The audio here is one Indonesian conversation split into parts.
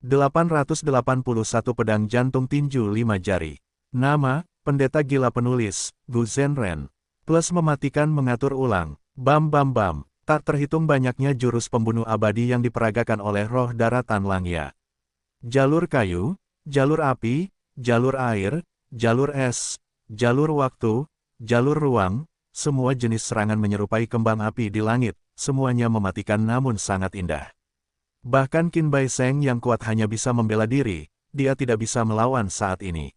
881 pedang jantung tinju 5 jari. Nama, pendeta gila penulis, Gu Zhenren. Plus mematikan mengatur ulang. Bam bam bam. Tak terhitung banyaknya jurus pembunuh abadi yang diperagakan oleh roh daratan Langya. Jalur kayu, jalur api, jalur air, jalur es, jalur waktu, jalur ruang, semua jenis serangan menyerupai kembang api di langit, semuanya mematikan namun sangat indah. Bahkan Qin Bai Sheng yang kuat hanya bisa membela diri, dia tidak bisa melawan saat ini.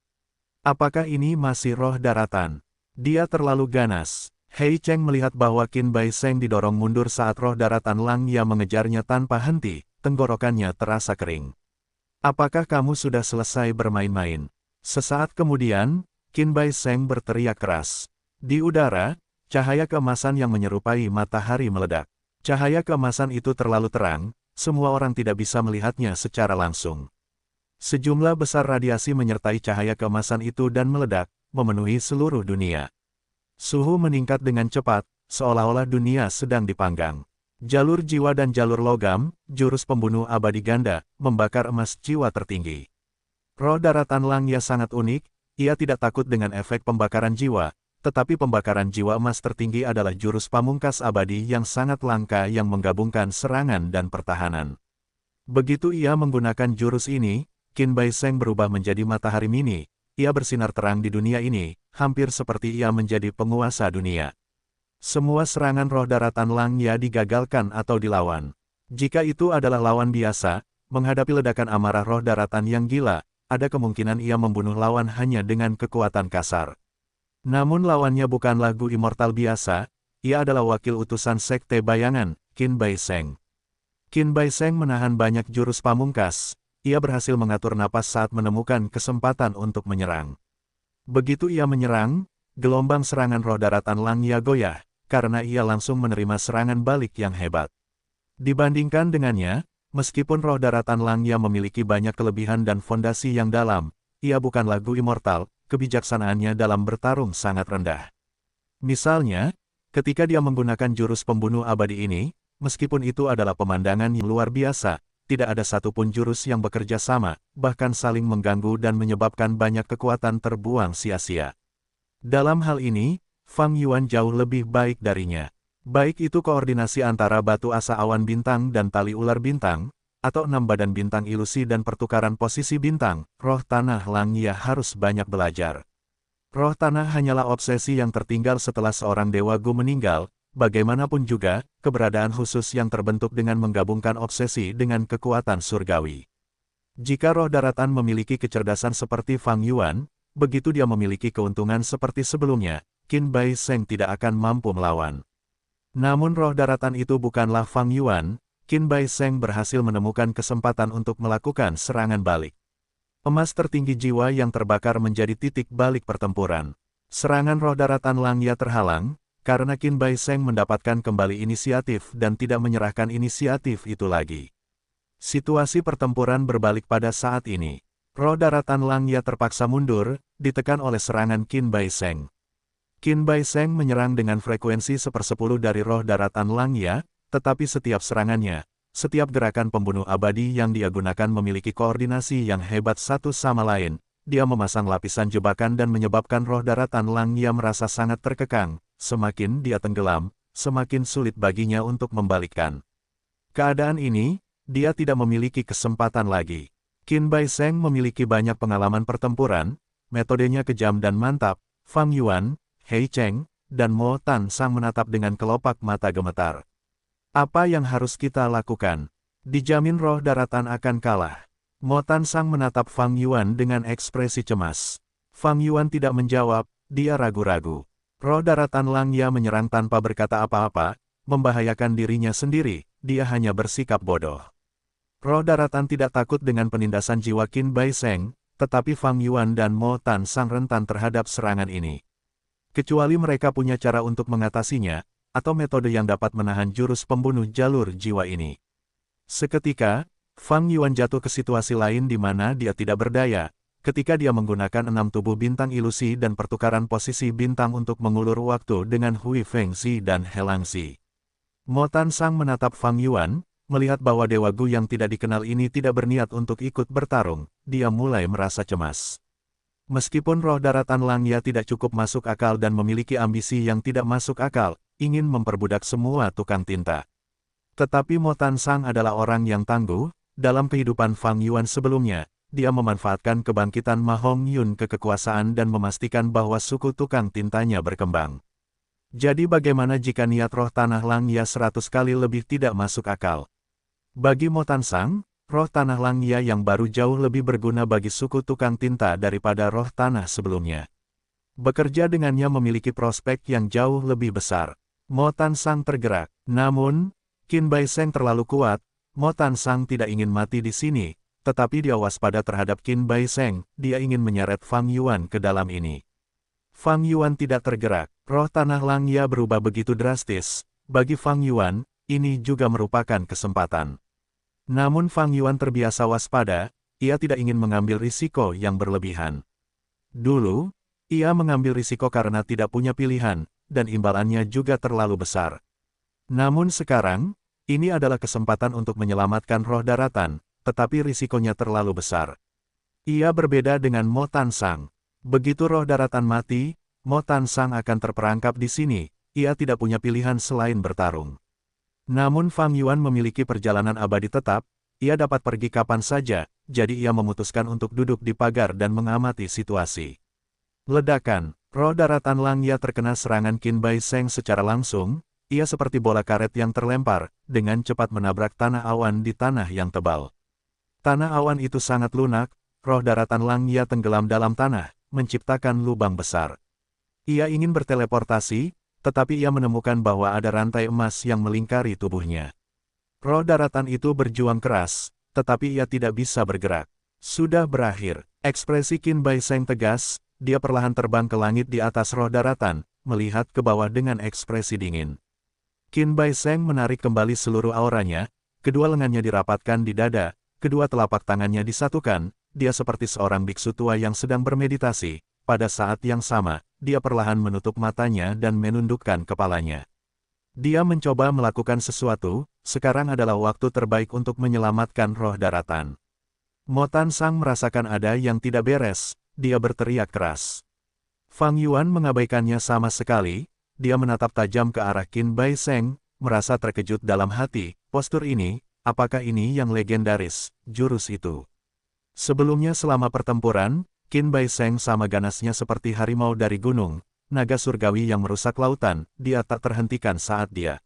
Apakah ini masih roh daratan? Dia terlalu ganas. Hei Cheng melihat bahwa Qin Bai Sheng didorong mundur saat roh daratan Langya mengejarnya tanpa henti, tenggorokannya terasa kering. Apakah kamu sudah selesai bermain-main? Sesaat kemudian, Qin Bai Sheng berteriak keras. Di udara, cahaya keemasan yang menyerupai matahari meledak. Cahaya keemasan itu terlalu terang, semua orang tidak bisa melihatnya secara langsung. Sejumlah besar radiasi menyertai cahaya keemasan itu dan meledak, memenuhi seluruh dunia. Suhu meningkat dengan cepat, seolah-olah dunia sedang dipanggang. Jalur jiwa dan jalur logam, jurus pembunuh abadi ganda, membakar emas jiwa tertinggi. Roh daratan Langya sangat unik, ia tidak takut dengan efek pembakaran jiwa, tetapi pembakaran jiwa emas tertinggi adalah jurus pamungkas abadi yang sangat langka yang menggabungkan serangan dan pertahanan. Begitu ia menggunakan jurus ini, Qin Bai Sheng berubah menjadi matahari mini, ia bersinar terang di dunia ini, hampir seperti ia menjadi penguasa dunia. Semua serangan roh daratan Langya digagalkan atau dilawan. Jika itu adalah lawan biasa, menghadapi ledakan amarah roh daratan yang gila, ada kemungkinan ia membunuh lawan hanya dengan kekuatan kasar. Namun lawannya bukanlah Gu Immortal biasa, ia adalah wakil utusan Sekte Bayangan, Qin Bai Sheng. Qin Bai Sheng menahan banyak jurus pamungkas, ia berhasil mengatur napas saat menemukan kesempatan untuk menyerang. Begitu ia menyerang, gelombang serangan roh daratan Langya goyah, karena ia langsung menerima serangan balik yang hebat. Dibandingkan dengannya, meskipun roh daratan Langya memiliki banyak kelebihan dan fondasi yang dalam, ia bukanlah Gu Immortal, kebijaksanaannya dalam bertarung sangat rendah. Misalnya, ketika dia menggunakan jurus pembunuh abadi ini, meskipun itu adalah pemandangan yang luar biasa, tidak ada satupun jurus yang bekerja sama, bahkan saling mengganggu dan menyebabkan banyak kekuatan terbuang sia-sia. Dalam hal ini, Fang Yuan jauh lebih baik darinya. Baik itu koordinasi antara batu asa awan bintang dan tali ular bintang, atau 6 badan bintang ilusi dan pertukaran posisi bintang, roh tanah Langya harus banyak belajar. Roh tanah hanyalah obsesi yang tertinggal setelah seorang dewa Gu meninggal, bagaimanapun juga, keberadaan khusus yang terbentuk dengan menggabungkan obsesi dengan kekuatan surgawi. Jika roh daratan memiliki kecerdasan seperti Fang Yuan, begitu dia memiliki keuntungan seperti sebelumnya, Qin Bai Sheng tidak akan mampu melawan. Namun roh daratan itu bukanlah Fang Yuan, Qin Bai Sheng berhasil menemukan kesempatan untuk melakukan serangan balik. Emas tertinggi jiwa yang terbakar menjadi titik balik pertempuran. Serangan roh daratan Langya terhalang, karena Qin Bai Sheng mendapatkan kembali inisiatif dan tidak menyerahkan inisiatif itu lagi. Situasi pertempuran berbalik pada saat ini. Roh daratan Langya terpaksa mundur, ditekan oleh serangan Qin Bai Sheng. Qin Bai Sheng menyerang dengan frekuensi 1/10 dari roh daratan Langya, tetapi setiap serangannya, setiap gerakan pembunuh abadi yang dia gunakan memiliki koordinasi yang hebat satu sama lain. Dia memasang lapisan jebakan dan menyebabkan roh daratan Langya merasa sangat terkekang. Semakin dia tenggelam, semakin sulit baginya untuk membalikkan keadaan ini. Dia tidak memiliki kesempatan lagi. Qin Bai Sheng memiliki banyak pengalaman pertempuran, metodenya kejam dan mantap. Fang Yuan, Hei Cheng, dan Mo Tan Sang menatap dengan kelopak mata gemetar. Apa yang harus kita lakukan? Dijamin roh daratan akan kalah. Mo Tan Sang menatap Fang Yuan dengan ekspresi cemas. Fang Yuan tidak menjawab, dia ragu-ragu. Roh daratan Langya menyerang tanpa berkata apa-apa, membahayakan dirinya sendiri, dia hanya bersikap bodoh. Roh daratan tidak takut dengan penindasan jiwa Qin Bai Sheng, tetapi Fang Yuan dan Mo Tan Sang rentan terhadap serangan ini. Kecuali mereka punya cara untuk mengatasinya, atau metode yang dapat menahan jurus pembunuh jalur jiwa ini. Seketika, Fang Yuan jatuh ke situasi lain di mana dia tidak berdaya, ketika dia menggunakan 6 tubuh bintang ilusi dan pertukaran posisi bintang untuk mengulur waktu dengan Hui Fengzi dan Helangzi. Mo Tan Sang menatap Fang Yuan, Melihat bahwa Dewa Gu yang tidak dikenal ini tidak berniat untuk ikut bertarung, dia mulai merasa cemas. Meskipun roh daratan Langya tidak cukup masuk akal dan memiliki ambisi yang tidak masuk akal, ingin memperbudak semua tukang tinta. Tetapi Mo Tan Sang adalah orang yang tangguh. Dalam kehidupan Fang Yuan sebelumnya, dia memanfaatkan kebangkitan Ma Hongyun ke kekuasaan dan memastikan bahwa suku tukang tintanya berkembang. Jadi bagaimana jika niat roh tanah Langya 100 kali lebih tidak masuk akal? Bagi Mo Tan Sang, roh tanah Langya yang baru jauh lebih berguna bagi suku tukang tinta daripada roh tanah sebelumnya. Bekerja dengannya memiliki prospek yang jauh lebih besar. Mo Tan Sang tergerak. Namun, Qin Bai Seng terlalu kuat. Mo Tan Sang tidak ingin mati di sini, tetapi dia waspada terhadap Qin Bai Seng. Dia ingin menyeret Fang Yuan ke dalam ini. Fang Yuan tidak tergerak. Roh tanah Langya berubah begitu drastis. Bagi Fang Yuan, ini juga merupakan kesempatan. Namun Fang Yuan terbiasa waspada, ia tidak ingin mengambil risiko yang berlebihan. Dulu, ia mengambil risiko karena tidak punya pilihan, dan imbalannya juga terlalu besar. Namun sekarang, ini adalah kesempatan untuk menyelamatkan roh daratan, tetapi risikonya terlalu besar. Ia berbeda dengan Mo Tan Sang. Begitu roh daratan mati, Mo Tan Sang akan terperangkap di sini, ia tidak punya pilihan selain bertarung. Namun Fang Yuan memiliki perjalanan abadi tetap, ia dapat pergi kapan saja, jadi ia memutuskan untuk duduk di pagar dan mengamati situasi. Ledakan, roh daratan Langya terkena serangan Qin Bai Seng secara langsung, ia seperti bola karet yang terlempar, dengan cepat menabrak tanah awan di tanah yang tebal. Tanah awan itu sangat lunak, roh daratan Langya tenggelam dalam tanah, menciptakan lubang besar. Ia ingin berteleportasi, tetapi ia menemukan bahwa ada rantai emas yang melingkari tubuhnya. Roh daratan itu berjuang keras, tetapi ia tidak bisa bergerak. Sudah berakhir, ekspresi Qin Bai Seng tegas, dia perlahan terbang ke langit di atas roh daratan, melihat ke bawah dengan ekspresi dingin. Qin Bai Seng menarik kembali seluruh auranya, kedua lengannya dirapatkan di dada, kedua telapak tangannya disatukan, dia seperti seorang biksu tua yang sedang bermeditasi. Pada saat yang sama, dia perlahan menutup matanya dan menundukkan kepalanya. Dia mencoba melakukan sesuatu, sekarang adalah waktu terbaik untuk menyelamatkan roh daratan. Mo Tan Sang merasakan ada yang tidak beres, dia berteriak keras. Fang Yuan mengabaikannya sama sekali, dia menatap tajam ke arah Qin Bai Seng, merasa terkejut dalam hati, postur ini, apakah ini yang legendaris, jurus itu? Sebelumnya selama pertempuran, Qin Bai Seng sama ganasnya seperti harimau dari gunung, naga surgawi yang merusak lautan, dia tak terhentikan saat dia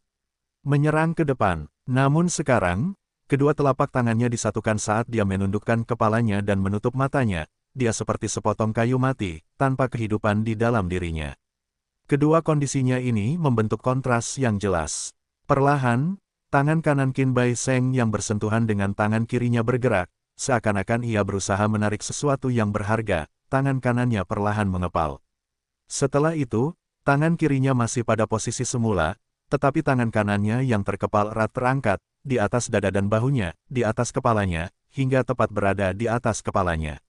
menyerang ke depan. Namun sekarang, kedua telapak tangannya disatukan saat dia menundukkan kepalanya dan menutup matanya, dia seperti sepotong kayu mati, tanpa kehidupan di dalam dirinya. Kedua kondisinya ini membentuk kontras yang jelas. Perlahan, tangan kanan Qin Bai Seng yang bersentuhan dengan tangan kirinya bergerak, seakan-akan ia berusaha menarik sesuatu yang berharga, tangan kanannya perlahan mengepal. Setelah itu, tangan kirinya masih pada posisi semula, tetapi tangan kanannya yang terkepal erat terangkat, di atas dada dan bahunya, di atas kepalanya, hingga tepat berada di atas kepalanya.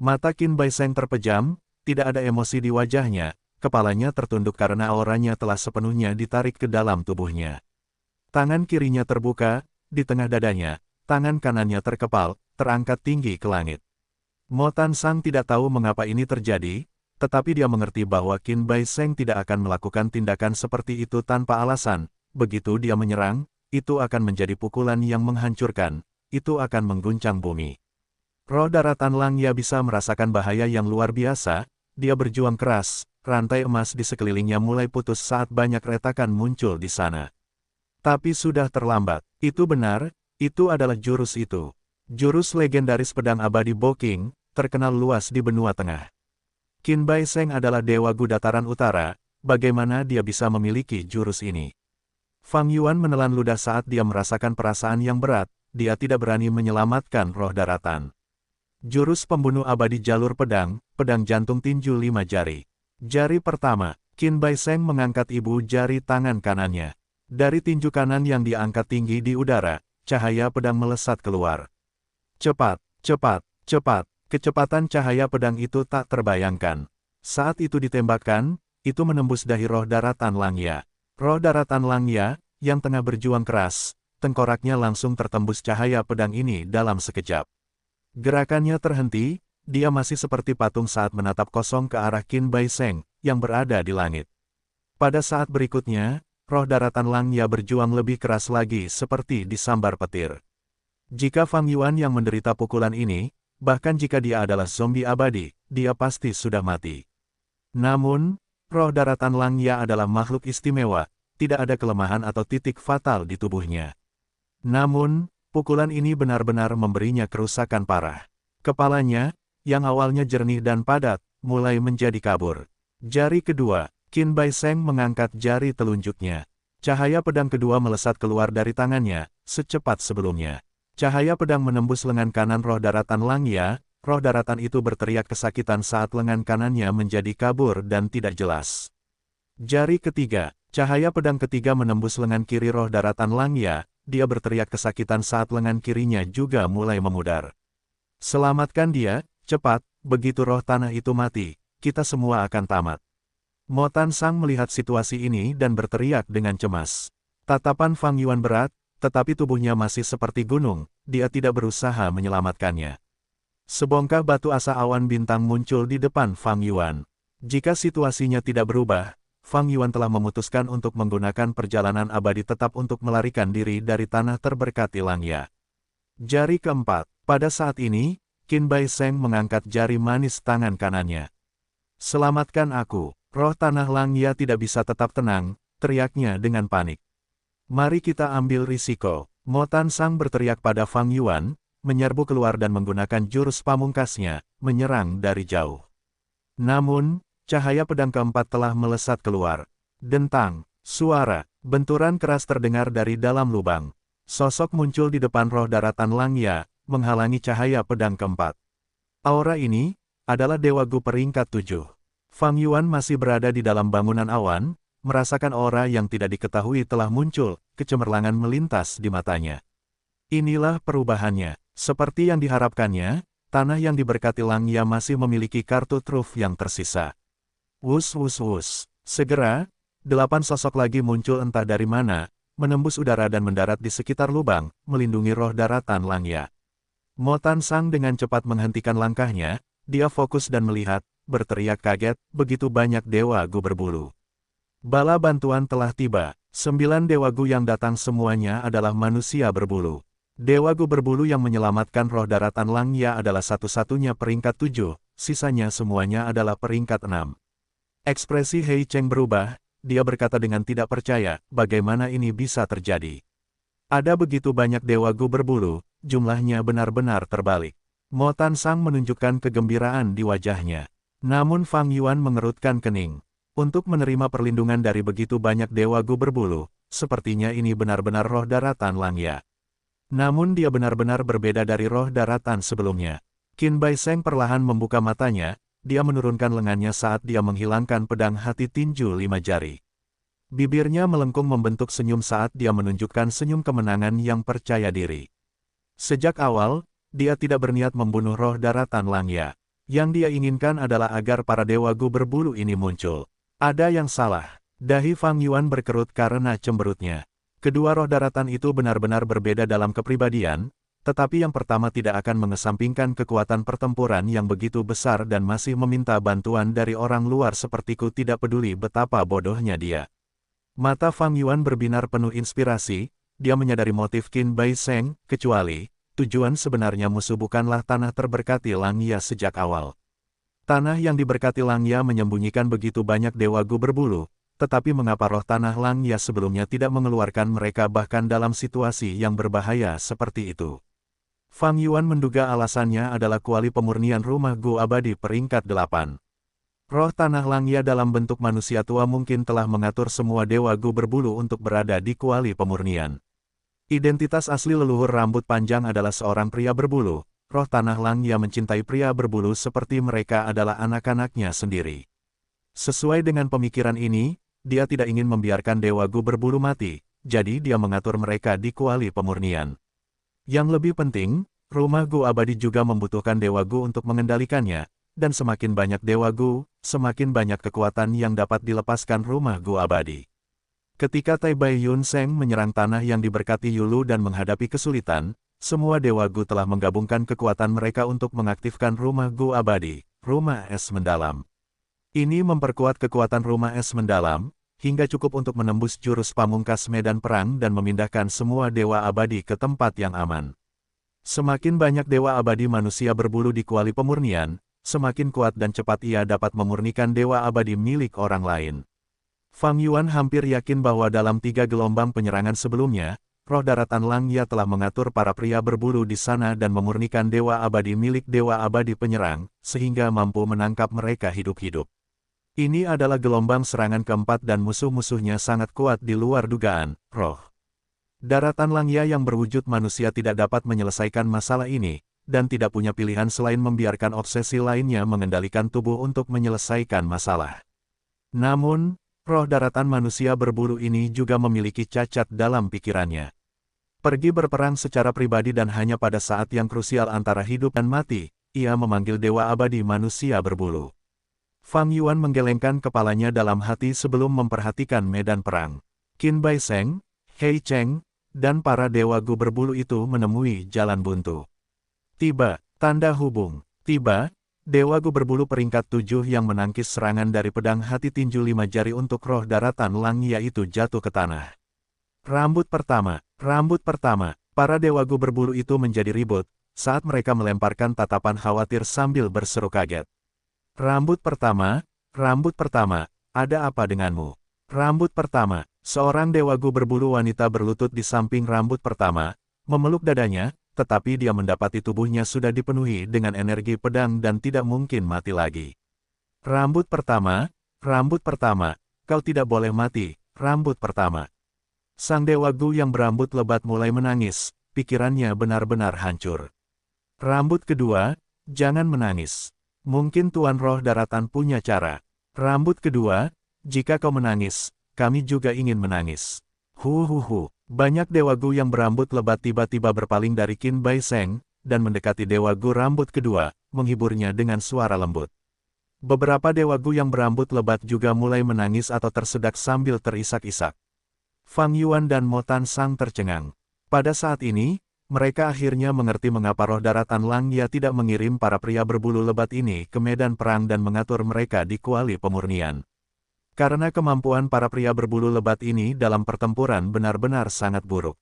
Mata Qin Bai Seng terpejam, tidak ada emosi di wajahnya, kepalanya tertunduk karena auranya telah sepenuhnya ditarik ke dalam tubuhnya. Tangan kirinya terbuka, di tengah dadanya, tangan kanannya terkepal, terangkat tinggi ke langit. Mo Tan Sang tidak tahu mengapa ini terjadi, tetapi dia mengerti bahwa Qin Bai Seng tidak akan melakukan tindakan seperti itu tanpa alasan. Begitu dia menyerang, itu akan menjadi pukulan yang menghancurkan, itu akan mengguncang bumi. Roh daratan Langya bisa merasakan bahaya yang luar biasa, dia berjuang keras, rantai emas di sekelilingnya mulai putus saat banyak retakan muncul di sana. Tapi sudah terlambat, itu benar, itu adalah jurus itu. Jurus legendaris pedang abadi Boking, terkenal luas di benua tengah. Qin Bai Seng adalah Dewa Gu Dataran Utara, bagaimana dia bisa memiliki jurus ini? Fang Yuan menelan ludah saat dia merasakan perasaan yang berat, dia tidak berani menyelamatkan roh daratan. Jurus pembunuh abadi jalur pedang, pedang jantung tinju 5 jari. Jari pertama, Qin Bai Seng mengangkat ibu jari tangan kanannya. Dari tinju kanan yang diangkat tinggi di udara, cahaya pedang melesat keluar. Cepat, cepat, cepat, kecepatan cahaya pedang itu tak terbayangkan. Saat itu ditembakkan, itu menembus dahi roh daratan Langya. Roh daratan Langya, yang tengah berjuang keras, tengkoraknya langsung tertembus cahaya pedang ini dalam sekejap. Gerakannya terhenti, dia masih seperti patung saat menatap kosong ke arah Qin Bai Sheng, yang berada di langit. Pada saat berikutnya, roh daratan Langya berjuang lebih keras lagi seperti disambar petir. Jika Fang Yuan yang menderita pukulan ini, bahkan jika dia adalah zombie abadi, dia pasti sudah mati. Namun, roh daratan Langya adalah makhluk istimewa, tidak ada kelemahan atau titik fatal di tubuhnya. Namun, pukulan ini benar-benar memberinya kerusakan parah. Kepalanya, yang awalnya jernih dan padat, mulai menjadi kabur. Jari kedua, Qin Bai Sheng mengangkat jari telunjuknya. Cahaya pedang kedua melesat keluar dari tangannya, secepat sebelumnya. Cahaya pedang menembus lengan kanan roh daratan Langya, roh daratan itu berteriak kesakitan saat lengan kanannya menjadi kabur dan tidak jelas. Jari ketiga, cahaya pedang ketiga menembus lengan kiri roh daratan Langya, dia berteriak kesakitan saat lengan kirinya juga mulai memudar. Selamatkan dia, cepat, begitu roh tanah itu mati, kita semua akan tamat. Mo Tan Sang melihat situasi ini dan berteriak dengan cemas. Tatapan Fang Yuan berat, tetapi tubuhnya masih seperti gunung, dia tidak berusaha menyelamatkannya. Sebongkah batu asa awan bintang muncul di depan Fang Yuan. Jika situasinya tidak berubah, Fang Yuan telah memutuskan untuk menggunakan perjalanan abadi tetap untuk melarikan diri dari tanah terberkati Langya. Jari keempat, pada saat ini, Qin Bai Sheng mengangkat jari manis tangan kanannya. Selamatkan aku, roh tanah Langya tidak bisa tetap tenang, teriaknya dengan panik. Mari kita ambil risiko, Mo Tan Sang berteriak pada Fang Yuan, menyerbu keluar dan menggunakan jurus pamungkasnya, menyerang dari jauh. Namun, cahaya pedang keempat telah melesat keluar. Dentang, suara, benturan keras terdengar dari dalam lubang. Sosok muncul di depan roh daratan Langya, menghalangi cahaya pedang keempat. Aura ini adalah Dewa Gu peringkat 7. Fang Yuan masih berada di dalam bangunan awan, merasakan aura yang tidak diketahui telah muncul, kecemerlangan melintas di matanya. Inilah perubahannya. Seperti yang diharapkannya, tanah yang diberkati Langya masih memiliki kartu truf yang tersisa. Wus wus wus. Segera, 8 sosok lagi muncul entah dari mana, menembus udara dan mendarat di sekitar lubang, melindungi roh daratan Langya. Mo Tan Sang dengan cepat menghentikan langkahnya, dia fokus dan melihat, berteriak kaget, begitu banyak Dewa Gu berbulu. Bala bantuan telah tiba, 9 Dewa Gu yang datang semuanya adalah manusia berbulu. Dewa Gu berbulu yang menyelamatkan roh daratan Langya adalah satu-satunya peringkat 7, sisanya semuanya adalah peringkat 6. Ekspresi Hei Cheng berubah, dia berkata dengan tidak percaya, bagaimana ini bisa terjadi. Ada begitu banyak Dewa Gu berbulu, jumlahnya benar-benar terbalik. Mo Tan Sang menunjukkan kegembiraan di wajahnya. Namun Fang Yuan mengerutkan kening. Untuk menerima perlindungan dari begitu banyak Dewa Gu berbulu, sepertinya ini benar-benar roh daratan Langya. Namun dia benar-benar berbeda dari roh daratan sebelumnya. Qin Bai Sheng perlahan membuka matanya, dia menurunkan lengannya saat dia menghilangkan pedang hati tinju 5 jari. Bibirnya melengkung membentuk senyum saat dia menunjukkan senyum kemenangan yang percaya diri. Sejak awal, dia tidak berniat membunuh roh daratan Langya. Yang dia inginkan adalah agar para Dewa Gu berbulu ini muncul. Ada yang salah. Dahi Fang Yuan berkerut karena cemberutnya. Kedua roh daratan itu benar-benar berbeda dalam kepribadian, tetapi yang pertama tidak akan mengesampingkan kekuatan pertempuran yang begitu besar dan masih meminta bantuan dari orang luar sepertiku tidak peduli betapa bodohnya dia. Mata Fang Yuan berbinar penuh inspirasi, dia menyadari motif Qin Bai Sheng, kecuali, tujuan sebenarnya musuh bukanlah tanah terberkati Langya sejak awal. Tanah yang diberkati Langya menyembunyikan begitu banyak Dewa Gu berbulu, tetapi mengapa roh tanah Langya sebelumnya tidak mengeluarkan mereka bahkan dalam situasi yang berbahaya seperti itu? Fang Yuan menduga alasannya adalah kuali pemurnian rumah Gu abadi peringkat 8. Roh tanah Langya dalam bentuk manusia tua mungkin telah mengatur semua Dewa Gu berbulu untuk berada di kuali pemurnian. Identitas asli leluhur rambut panjang adalah seorang pria berbulu. Roh tanah Langya mencintai pria berbulu seperti mereka adalah anak-anaknya sendiri. Sesuai dengan pemikiran ini, dia tidak ingin membiarkan Dewa Gu berbulu mati, jadi dia mengatur mereka di kuali pemurnian. Yang lebih penting, rumah Gu abadi juga membutuhkan Dewa Gu untuk mengendalikannya, dan semakin banyak Dewa Gu, semakin banyak kekuatan yang dapat dilepaskan rumah Gu abadi. Ketika Tai Bai Yun Seng menyerang tanah yang diberkati Yulu dan menghadapi kesulitan, semua Dewa Gu telah menggabungkan kekuatan mereka untuk mengaktifkan Rumah Gu Abadi, Rumah Es Mendalam. Ini memperkuat kekuatan Rumah Es Mendalam, hingga cukup untuk menembus jurus pamungkas medan perang dan memindahkan semua Dewa Abadi ke tempat yang aman. Semakin banyak Dewa Abadi manusia berbulu di kuali pemurnian, semakin kuat dan cepat ia dapat memurnikan Dewa Abadi milik orang lain. Fang Yuan hampir yakin bahwa dalam 3 gelombang penyerangan sebelumnya, roh daratan Langya telah mengatur para pria berbulu di sana dan memurnikan Dewa Abadi milik Dewa Abadi penyerang, sehingga mampu menangkap mereka hidup-hidup. Ini adalah gelombang serangan keempat dan musuh-musuhnya sangat kuat di luar dugaan, roh daratan Langya yang berwujud manusia tidak dapat menyelesaikan masalah ini, dan tidak punya pilihan selain membiarkan obsesi lainnya mengendalikan tubuh untuk menyelesaikan masalah. Namun, roh daratan manusia berbulu ini juga memiliki cacat dalam pikirannya. Pergi berperang secara pribadi dan hanya pada saat yang krusial antara hidup dan mati, ia memanggil Dewa Abadi manusia berbulu. Fang Yuan menggelengkan kepalanya dalam hati sebelum memperhatikan medan perang. Qin Bai Seng, Hei Cheng, dan para Dewa Gu berbulu itu menemui jalan buntu. Tiba, tanda hubung. Tiba, Dewa Gu berbulu peringkat 7 yang menangkis serangan dari pedang hati tinju 5 jari untuk roh daratan Langya itu jatuh ke tanah. Rambut pertama, para Dewa Gu berbulu itu menjadi ribut, saat mereka melemparkan tatapan khawatir sambil berseru kaget. Rambut pertama, ada apa denganmu? Rambut pertama, seorang Dewa Gu berbulu wanita berlutut di samping rambut pertama, memeluk dadanya, tetapi dia mendapati tubuhnya sudah dipenuhi dengan energi pedang dan tidak mungkin mati lagi. Rambut pertama, kau tidak boleh mati, rambut pertama. Sang Dewa Gu yang berambut lebat mulai menangis, pikirannya benar-benar hancur. Rambut kedua, jangan menangis. Mungkin Tuan Roh Daratan punya cara. Rambut kedua, jika kau menangis, kami juga ingin menangis. Banyak Dewa Gu yang berambut lebat tiba-tiba berpaling dari Qin Bai Seng, dan mendekati Dewa Gu rambut kedua, menghiburnya dengan suara lembut. Beberapa Dewa Gu yang berambut lebat juga mulai menangis atau tersedak sambil terisak-isak. Fang Yuan dan Mo Tan Sang tercengang. Pada saat ini, mereka akhirnya mengerti mengapa roh daratan Langya tidak mengirim para pria berbulu lebat ini ke medan perang dan mengatur mereka di kuali pemurnian. Karena kemampuan para pria berbulu lebat ini dalam pertempuran benar-benar sangat buruk.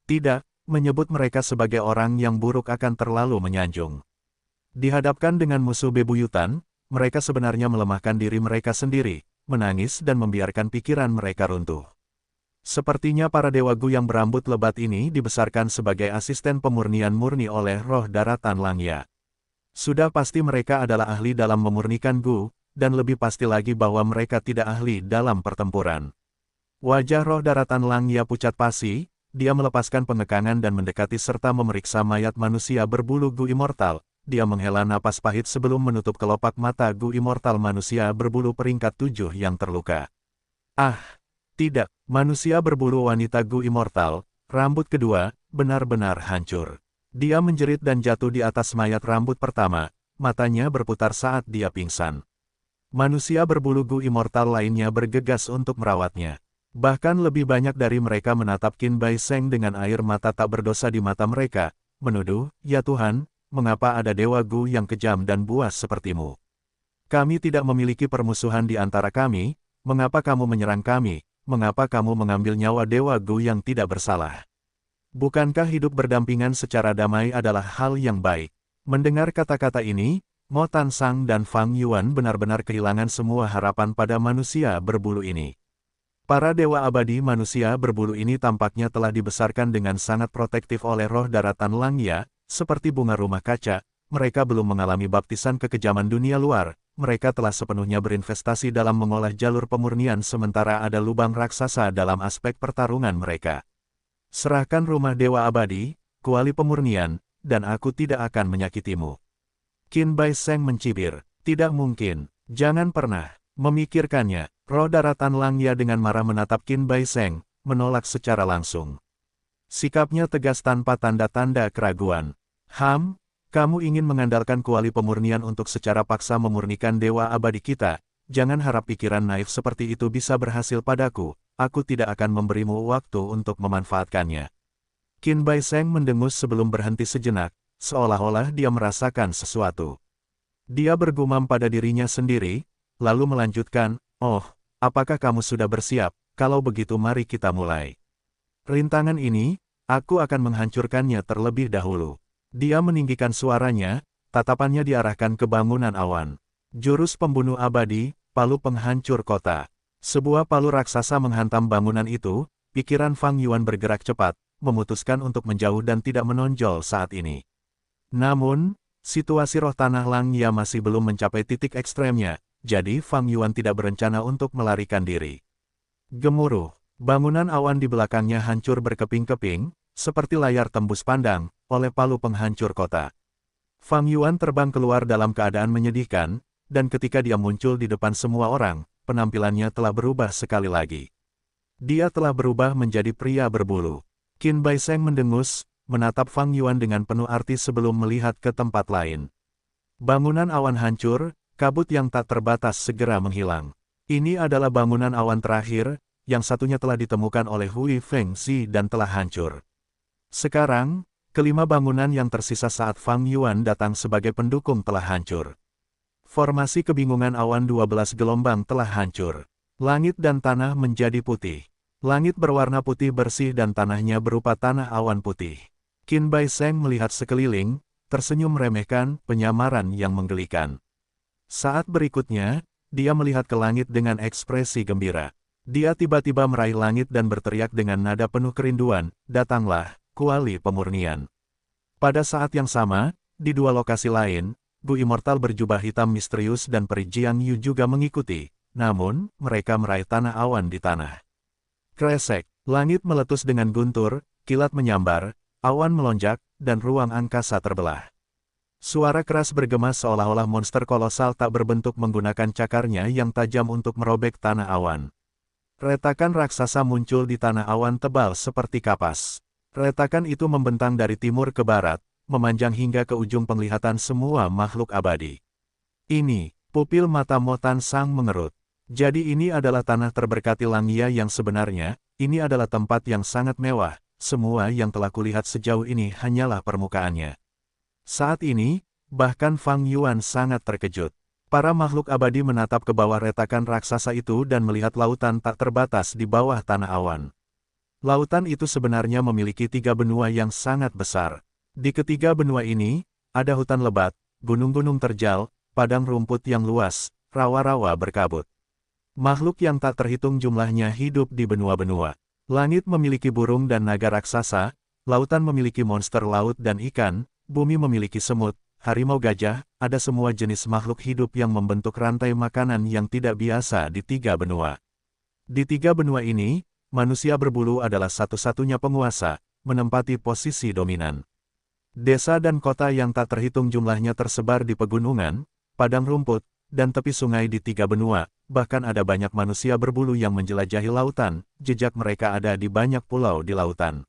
Tidak, menyebut mereka sebagai orang yang buruk akan terlalu menyanjung. Dihadapkan dengan musuh bebuyutan, mereka sebenarnya melemahkan diri mereka sendiri, menangis dan membiarkan pikiran mereka runtuh. Sepertinya para Dewa Gu yang berambut lebat ini dibesarkan sebagai asisten pemurnian murni oleh roh daratan Langya. Sudah pasti mereka adalah ahli dalam memurnikan Gu, dan lebih pasti lagi bahwa mereka tidak ahli dalam pertempuran. Wajah roh daratan Langya pucat pasi, dia melepaskan pengekangan dan mendekati serta memeriksa mayat manusia berbulu Gu Immortal. Dia menghela napas pahit sebelum menutup kelopak mata Gu Immortal manusia berbulu peringkat 7 yang terluka. Tidak, manusia berbulu wanita Gu Immortal, rambut kedua, benar-benar hancur. Dia menjerit dan jatuh di atas mayat rambut pertama, matanya berputar saat dia pingsan. Manusia berbulu Gu Immortal lainnya bergegas untuk merawatnya. Bahkan lebih banyak dari mereka menatap Qin Bai Seng dengan air mata tak berdosa di mata mereka, menuduh, "Ya Tuhan, mengapa ada Dewa Gu yang kejam dan buas sepertimu? Kami tidak memiliki permusuhan di antara kami, mengapa kamu menyerang kami, mengapa kamu mengambil nyawa Dewa Gu yang tidak bersalah? Bukankah hidup berdampingan secara damai adalah hal yang baik?" Mendengar kata-kata ini, Mo Tan Sang dan Fang Yuan benar-benar kehilangan semua harapan pada manusia berbulu ini. Para Dewa Abadi manusia berbulu ini tampaknya telah dibesarkan dengan sangat protektif oleh roh daratan Langya, seperti bunga rumah kaca. Mereka belum mengalami baptisan kekejaman dunia luar, mereka telah sepenuhnya berinvestasi dalam mengolah jalur pemurnian sementara ada lubang raksasa dalam aspek pertarungan mereka. Serahkan rumah Dewa Abadi, kuali pemurnian, dan aku tidak akan menyakitimu. Qin Bai Seng mencibir, "Tidak mungkin, jangan pernah memikirkannya." Roh daratan Langya dengan marah menatap Qin Bai Seng, menolak secara langsung. Sikapnya tegas tanpa tanda-tanda keraguan. Kamu ingin mengandalkan kuali pemurnian untuk secara paksa memurnikan Dewa Abadi kita, jangan harap pikiran naif seperti itu bisa berhasil padaku, aku tidak akan memberimu waktu untuk memanfaatkannya. Qin Bai Sheng mendengus sebelum berhenti sejenak, seolah-olah dia merasakan sesuatu. Dia bergumam pada dirinya sendiri, lalu melanjutkan, "Oh, apakah kamu sudah bersiap? Kalau begitu mari kita mulai. Rintangan ini, aku akan menghancurkannya terlebih dahulu." Dia meninggikan suaranya, tatapannya diarahkan ke bangunan awan. Jurus pembunuh abadi, palu penghancur kota. Sebuah palu raksasa menghantam bangunan itu, pikiran Fang Yuan bergerak cepat, memutuskan untuk menjauh dan tidak menonjol saat ini. Namun, situasi roh tanah Langya masih belum mencapai titik ekstremnya, jadi Fang Yuan tidak berencana untuk melarikan diri. Gemuruh, bangunan awan di belakangnya hancur berkeping-keping, seperti layar tembus pandang, oleh palu penghancur kota. Fang Yuan terbang keluar dalam keadaan menyedihkan, dan ketika dia muncul di depan semua orang, penampilannya telah berubah sekali lagi. Dia telah berubah menjadi pria berbulu. Qin Bai Sheng mendengus, menatap Fang Yuan dengan penuh arti sebelum melihat ke tempat lain. Bangunan awan hancur, kabut yang tak terbatas segera menghilang. Ini adalah bangunan awan terakhir, yang satunya telah ditemukan oleh Hui Fengxi dan telah hancur. Sekarang, kelima bangunan yang tersisa saat Fang Yuan datang sebagai pendukung telah hancur. Formasi kebingungan awan 12 gelombang telah hancur. Langit dan tanah menjadi putih. Langit berwarna putih bersih dan tanahnya berupa tanah awan putih. Qin Bai Sheng melihat sekeliling, tersenyum meremehkan penyamaran yang menggelikan. Saat berikutnya, dia melihat ke langit dengan ekspresi gembira. Dia tiba-tiba meraih langit dan berteriak dengan nada penuh kerinduan, "Datanglah, kuali pemurnian." Pada saat yang sama, di dua lokasi lain, Gu Immortal berjubah hitam misterius dan peri Jiang Yu juga mengikuti, namun, mereka meraih tanah awan di tanah. Kresek, langit meletus dengan guntur, kilat menyambar, awan melonjak, dan ruang angkasa terbelah. Suara keras bergema seolah-olah monster kolosal tak berbentuk menggunakan cakarnya yang tajam untuk merobek tanah awan. Retakan raksasa muncul di tanah awan tebal seperti kapas. Retakan itu membentang dari timur ke barat, memanjang hingga ke ujung penglihatan semua makhluk abadi. Ini, pupil mata Mo Tan Sang mengerut. Jadi ini adalah tanah terberkati Langya yang sebenarnya, ini adalah tempat yang sangat mewah, semua yang telah kulihat sejauh ini hanyalah permukaannya. Saat ini, bahkan Fang Yuan sangat terkejut. Para makhluk abadi menatap ke bawah retakan raksasa itu dan melihat lautan tak terbatas di bawah tanah awan. Lautan itu sebenarnya memiliki 3 benua yang sangat besar. Di ketiga benua ini, ada hutan lebat, gunung-gunung terjal, padang rumput yang luas, rawa-rawa berkabut. Makhluk yang tak terhitung jumlahnya hidup di benua-benua. Langit memiliki burung dan naga raksasa, lautan memiliki monster laut dan ikan, bumi memiliki semut, harimau gajah, ada semua jenis makhluk hidup yang membentuk rantai makanan yang tidak biasa di 3 benua. Di 3 benua ini, manusia berbulu adalah satu-satunya penguasa, menempati posisi dominan. Desa dan kota yang tak terhitung jumlahnya tersebar di pegunungan, padang rumput, dan tepi sungai di 3 benua, bahkan ada banyak manusia berbulu yang menjelajahi lautan, jejak mereka ada di banyak pulau di lautan.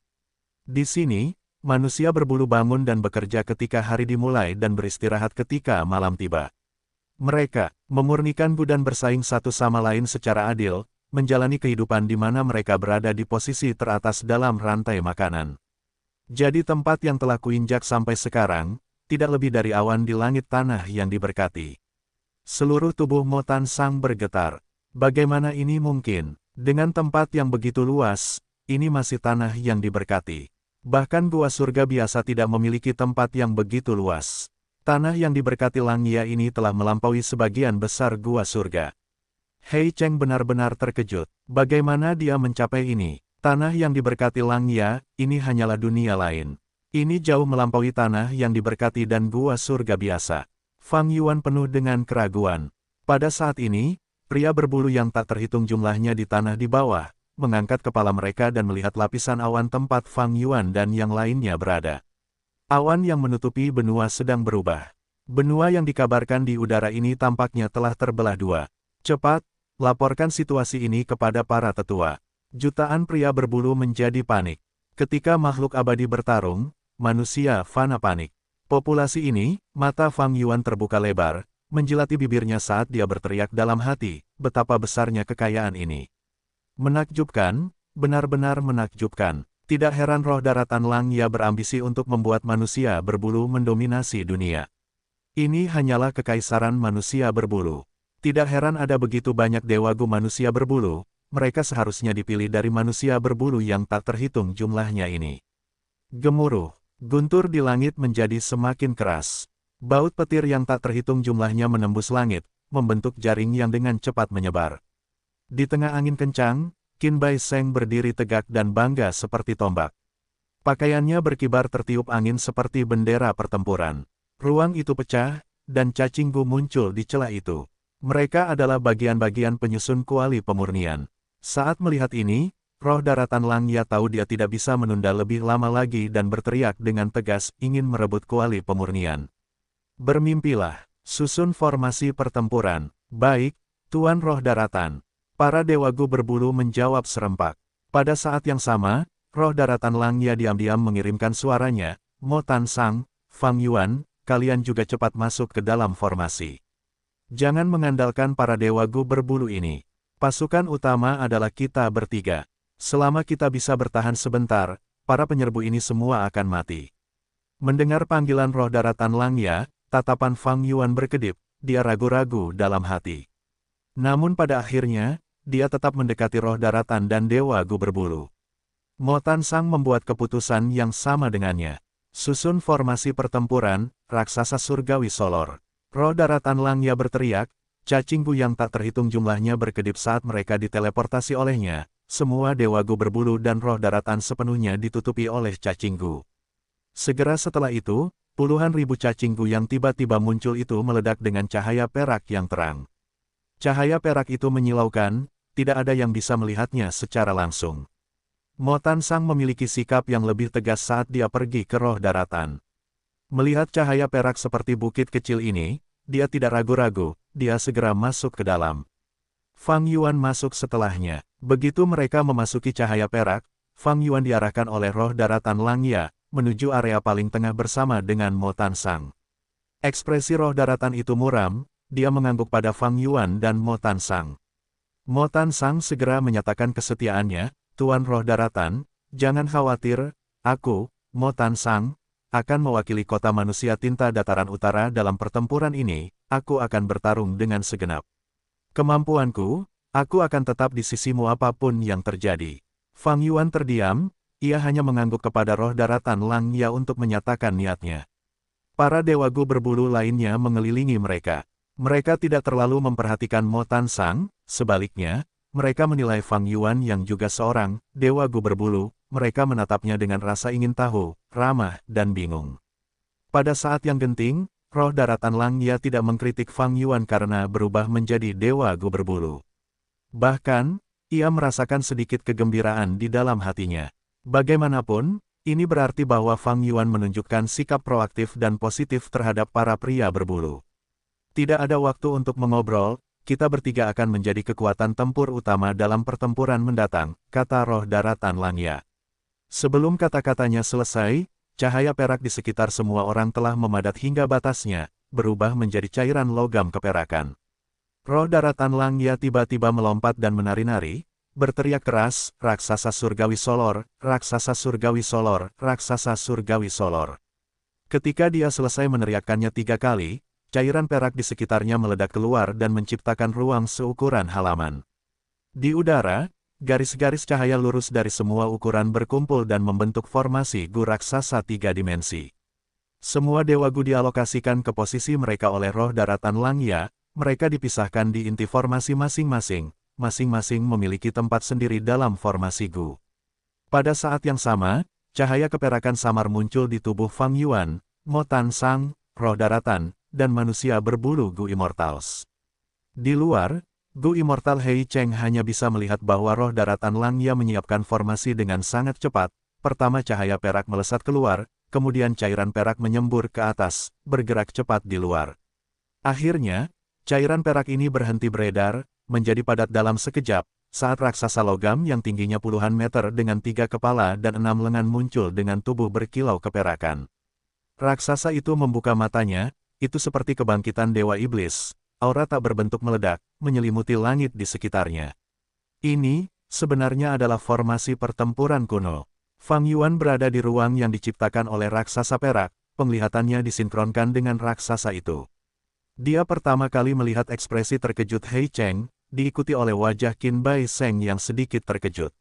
Di sini, manusia berbulu bangun dan bekerja ketika hari dimulai dan beristirahat ketika malam tiba. Mereka memurnikan Gu dan bersaing satu sama lain secara adil, menjalani kehidupan di mana mereka berada di posisi teratas dalam rantai makanan. Jadi tempat yang telah kuinjak sampai sekarang, tidak lebih dari awan di langit tanah yang diberkati. Seluruh tubuh Mo Tan Sang bergetar. Bagaimana ini mungkin? Dengan tempat yang begitu luas, ini masih tanah yang diberkati. Bahkan gua surga biasa tidak memiliki tempat yang begitu luas. Tanah yang diberkati Langya ini telah melampaui sebagian besar gua surga. Hei Cheng benar-benar terkejut. Bagaimana dia mencapai ini? Tanah yang diberkati Langya, ini hanyalah dunia lain. Ini jauh melampaui tanah yang diberkati dan gua surga biasa. Fang Yuan penuh dengan keraguan. Pada saat ini, pria berbulu yang tak terhitung jumlahnya di tanah di bawah, mengangkat kepala mereka dan melihat lapisan awan tempat Fang Yuan dan yang lainnya berada. Awan yang menutupi benua sedang berubah. Benua yang dikabarkan di udara ini tampaknya telah terbelah 2. Cepat, laporkan situasi ini kepada para tetua. Jutaan pria berbulu menjadi panik. Ketika makhluk abadi bertarung, manusia fana panik. Populasi ini, mata Fang Yuan terbuka lebar, menjilati bibirnya saat dia berteriak dalam hati, betapa besarnya kekayaan ini. Menakjubkan, benar-benar menakjubkan. Tidak heran roh daratan Langya berambisi untuk membuat manusia berbulu mendominasi dunia. Ini hanyalah kekaisaran manusia berbulu. Tidak heran ada begitu banyak dewa gu manusia berbulu, mereka seharusnya dipilih dari manusia berbulu yang tak terhitung jumlahnya ini. Gemuruh, guntur di langit menjadi semakin keras. Baut petir yang tak terhitung jumlahnya menembus langit, membentuk jaring yang dengan cepat menyebar. Di tengah angin kencang, Qin Bai Sheng berdiri tegak dan bangga seperti tombak. Pakaiannya berkibar tertiup angin seperti bendera pertempuran. Ruang itu pecah, dan cacing gu muncul di celah itu. Mereka adalah bagian-bagian penyusun kuali pemurnian. Saat melihat ini, roh daratan Langya tahu dia tidak bisa menunda lebih lama lagi dan berteriak dengan tegas ingin merebut kuali pemurnian. Bermimpilah, susun formasi pertempuran. Baik, Tuan Roh Daratan. Para dewa gu berbulu menjawab serempak. Pada saat yang sama, roh daratan Langya diam-diam mengirimkan suaranya, Mo Tan Sang, Fang Yuan, kalian juga cepat masuk ke dalam formasi. Jangan mengandalkan para dewa gu berbulu ini. Pasukan utama adalah kita bertiga. Selama kita bisa bertahan sebentar, para penyerbu ini semua akan mati. Mendengar panggilan roh daratan Langya, tatapan Fang Yuan berkedip, dia ragu-ragu dalam hati. Namun pada akhirnya, dia tetap mendekati roh daratan dan dewa gu berbulu. Mo Tan Sang membuat keputusan yang sama dengannya. Susun formasi pertempuran, raksasa surgawi solor. Roh daratan Langya berteriak, cacing gu yang tak terhitung jumlahnya berkedip saat mereka diteleportasi olehnya. Semua dewa gu berbulu dan roh daratan sepenuhnya ditutupi oleh cacing gu. Segera setelah itu, puluhan ribu cacing gu yang tiba-tiba muncul itu meledak dengan cahaya perak yang terang. Cahaya perak itu menyilaukan, tidak ada yang bisa melihatnya secara langsung. Mo Tan Sang memiliki sikap yang lebih tegas saat dia pergi ke roh daratan. Melihat cahaya perak seperti bukit kecil ini, dia tidak ragu-ragu, dia segera masuk ke dalam. Fang Yuan masuk setelahnya. Begitu mereka memasuki cahaya perak, Fang Yuan diarahkan oleh roh daratan Langya, menuju area paling tengah bersama dengan Mo Tan Sang. Ekspresi roh daratan itu muram, dia mengangguk pada Fang Yuan dan Mo Tan Sang. Mo Tan Sang segera menyatakan kesetiaannya, Tuan Roh Daratan, jangan khawatir, aku, Mo Tan Sang, akan mewakili kota manusia tinta dataran utara dalam pertempuran ini, aku akan bertarung dengan segenap kemampuanku, aku akan tetap di sisimu apapun yang terjadi. Fang Yuan terdiam, ia hanya mengangguk kepada Roh Daratan Langya untuk menyatakan niatnya. Para dewa gu berbulu lainnya mengelilingi mereka. Mereka tidak terlalu memperhatikan Mo Tan Sang, sebaliknya, mereka menilai Fang Yuan yang juga seorang dewa gu berbulu, mereka menatapnya dengan rasa ingin tahu, ramah, dan bingung. Pada saat yang genting, roh daratan Langya tidak mengkritik Fang Yuan karena berubah menjadi dewa gu berbulu. Bahkan, ia merasakan sedikit kegembiraan di dalam hatinya. Bagaimanapun, ini berarti bahwa Fang Yuan menunjukkan sikap proaktif dan positif terhadap para pria berbulu. Tidak ada waktu untuk mengobrol, kita bertiga akan menjadi kekuatan tempur utama dalam pertempuran mendatang, kata roh daratan Langya. Sebelum kata-katanya selesai, cahaya perak di sekitar semua orang telah memadat hingga batasnya, berubah menjadi cairan logam keperakan. Roh daratan Langya tiba-tiba melompat dan menari-nari, berteriak keras, raksasa surgawi solor, raksasa surgawi solor, raksasa surgawi solor. Ketika dia selesai meneriakkannya 3 kali, cairan perak di sekitarnya meledak keluar dan menciptakan ruang seukuran halaman. Di udara, garis-garis cahaya lurus dari semua ukuran berkumpul dan membentuk formasi gu raksasa 3 dimensi. Semua dewa gu dialokasikan ke posisi mereka oleh roh daratan Langya, mereka dipisahkan di inti formasi masing-masing, masing-masing memiliki tempat sendiri dalam formasi gu. Pada saat yang sama, cahaya keperakan samar muncul di tubuh Fang Yuan, Mo Tan Sang, roh daratan, dan manusia berbulu Gu Immortals. Di luar, Gu Immortal Hei Cheng hanya bisa melihat bahwa roh daratan Langya menyiapkan formasi dengan sangat cepat. Pertama cahaya perak melesat keluar, kemudian cairan perak menyembur ke atas, bergerak cepat di luar. Akhirnya, cairan perak ini berhenti beredar, menjadi padat dalam sekejap, saat raksasa logam yang tingginya puluhan meter dengan 3 kepala dan 6 lengan muncul dengan tubuh berkilau keperakan. Raksasa itu membuka matanya, itu seperti kebangkitan Dewa Iblis, aura tak berbentuk meledak, menyelimuti langit di sekitarnya. Ini, sebenarnya adalah formasi pertempuran kuno. Fang Yuan berada di ruang yang diciptakan oleh raksasa perak, penglihatannya disinkronkan dengan raksasa itu. Dia pertama kali melihat ekspresi terkejut Hei Cheng, diikuti oleh wajah Qin Bai Seng yang sedikit terkejut.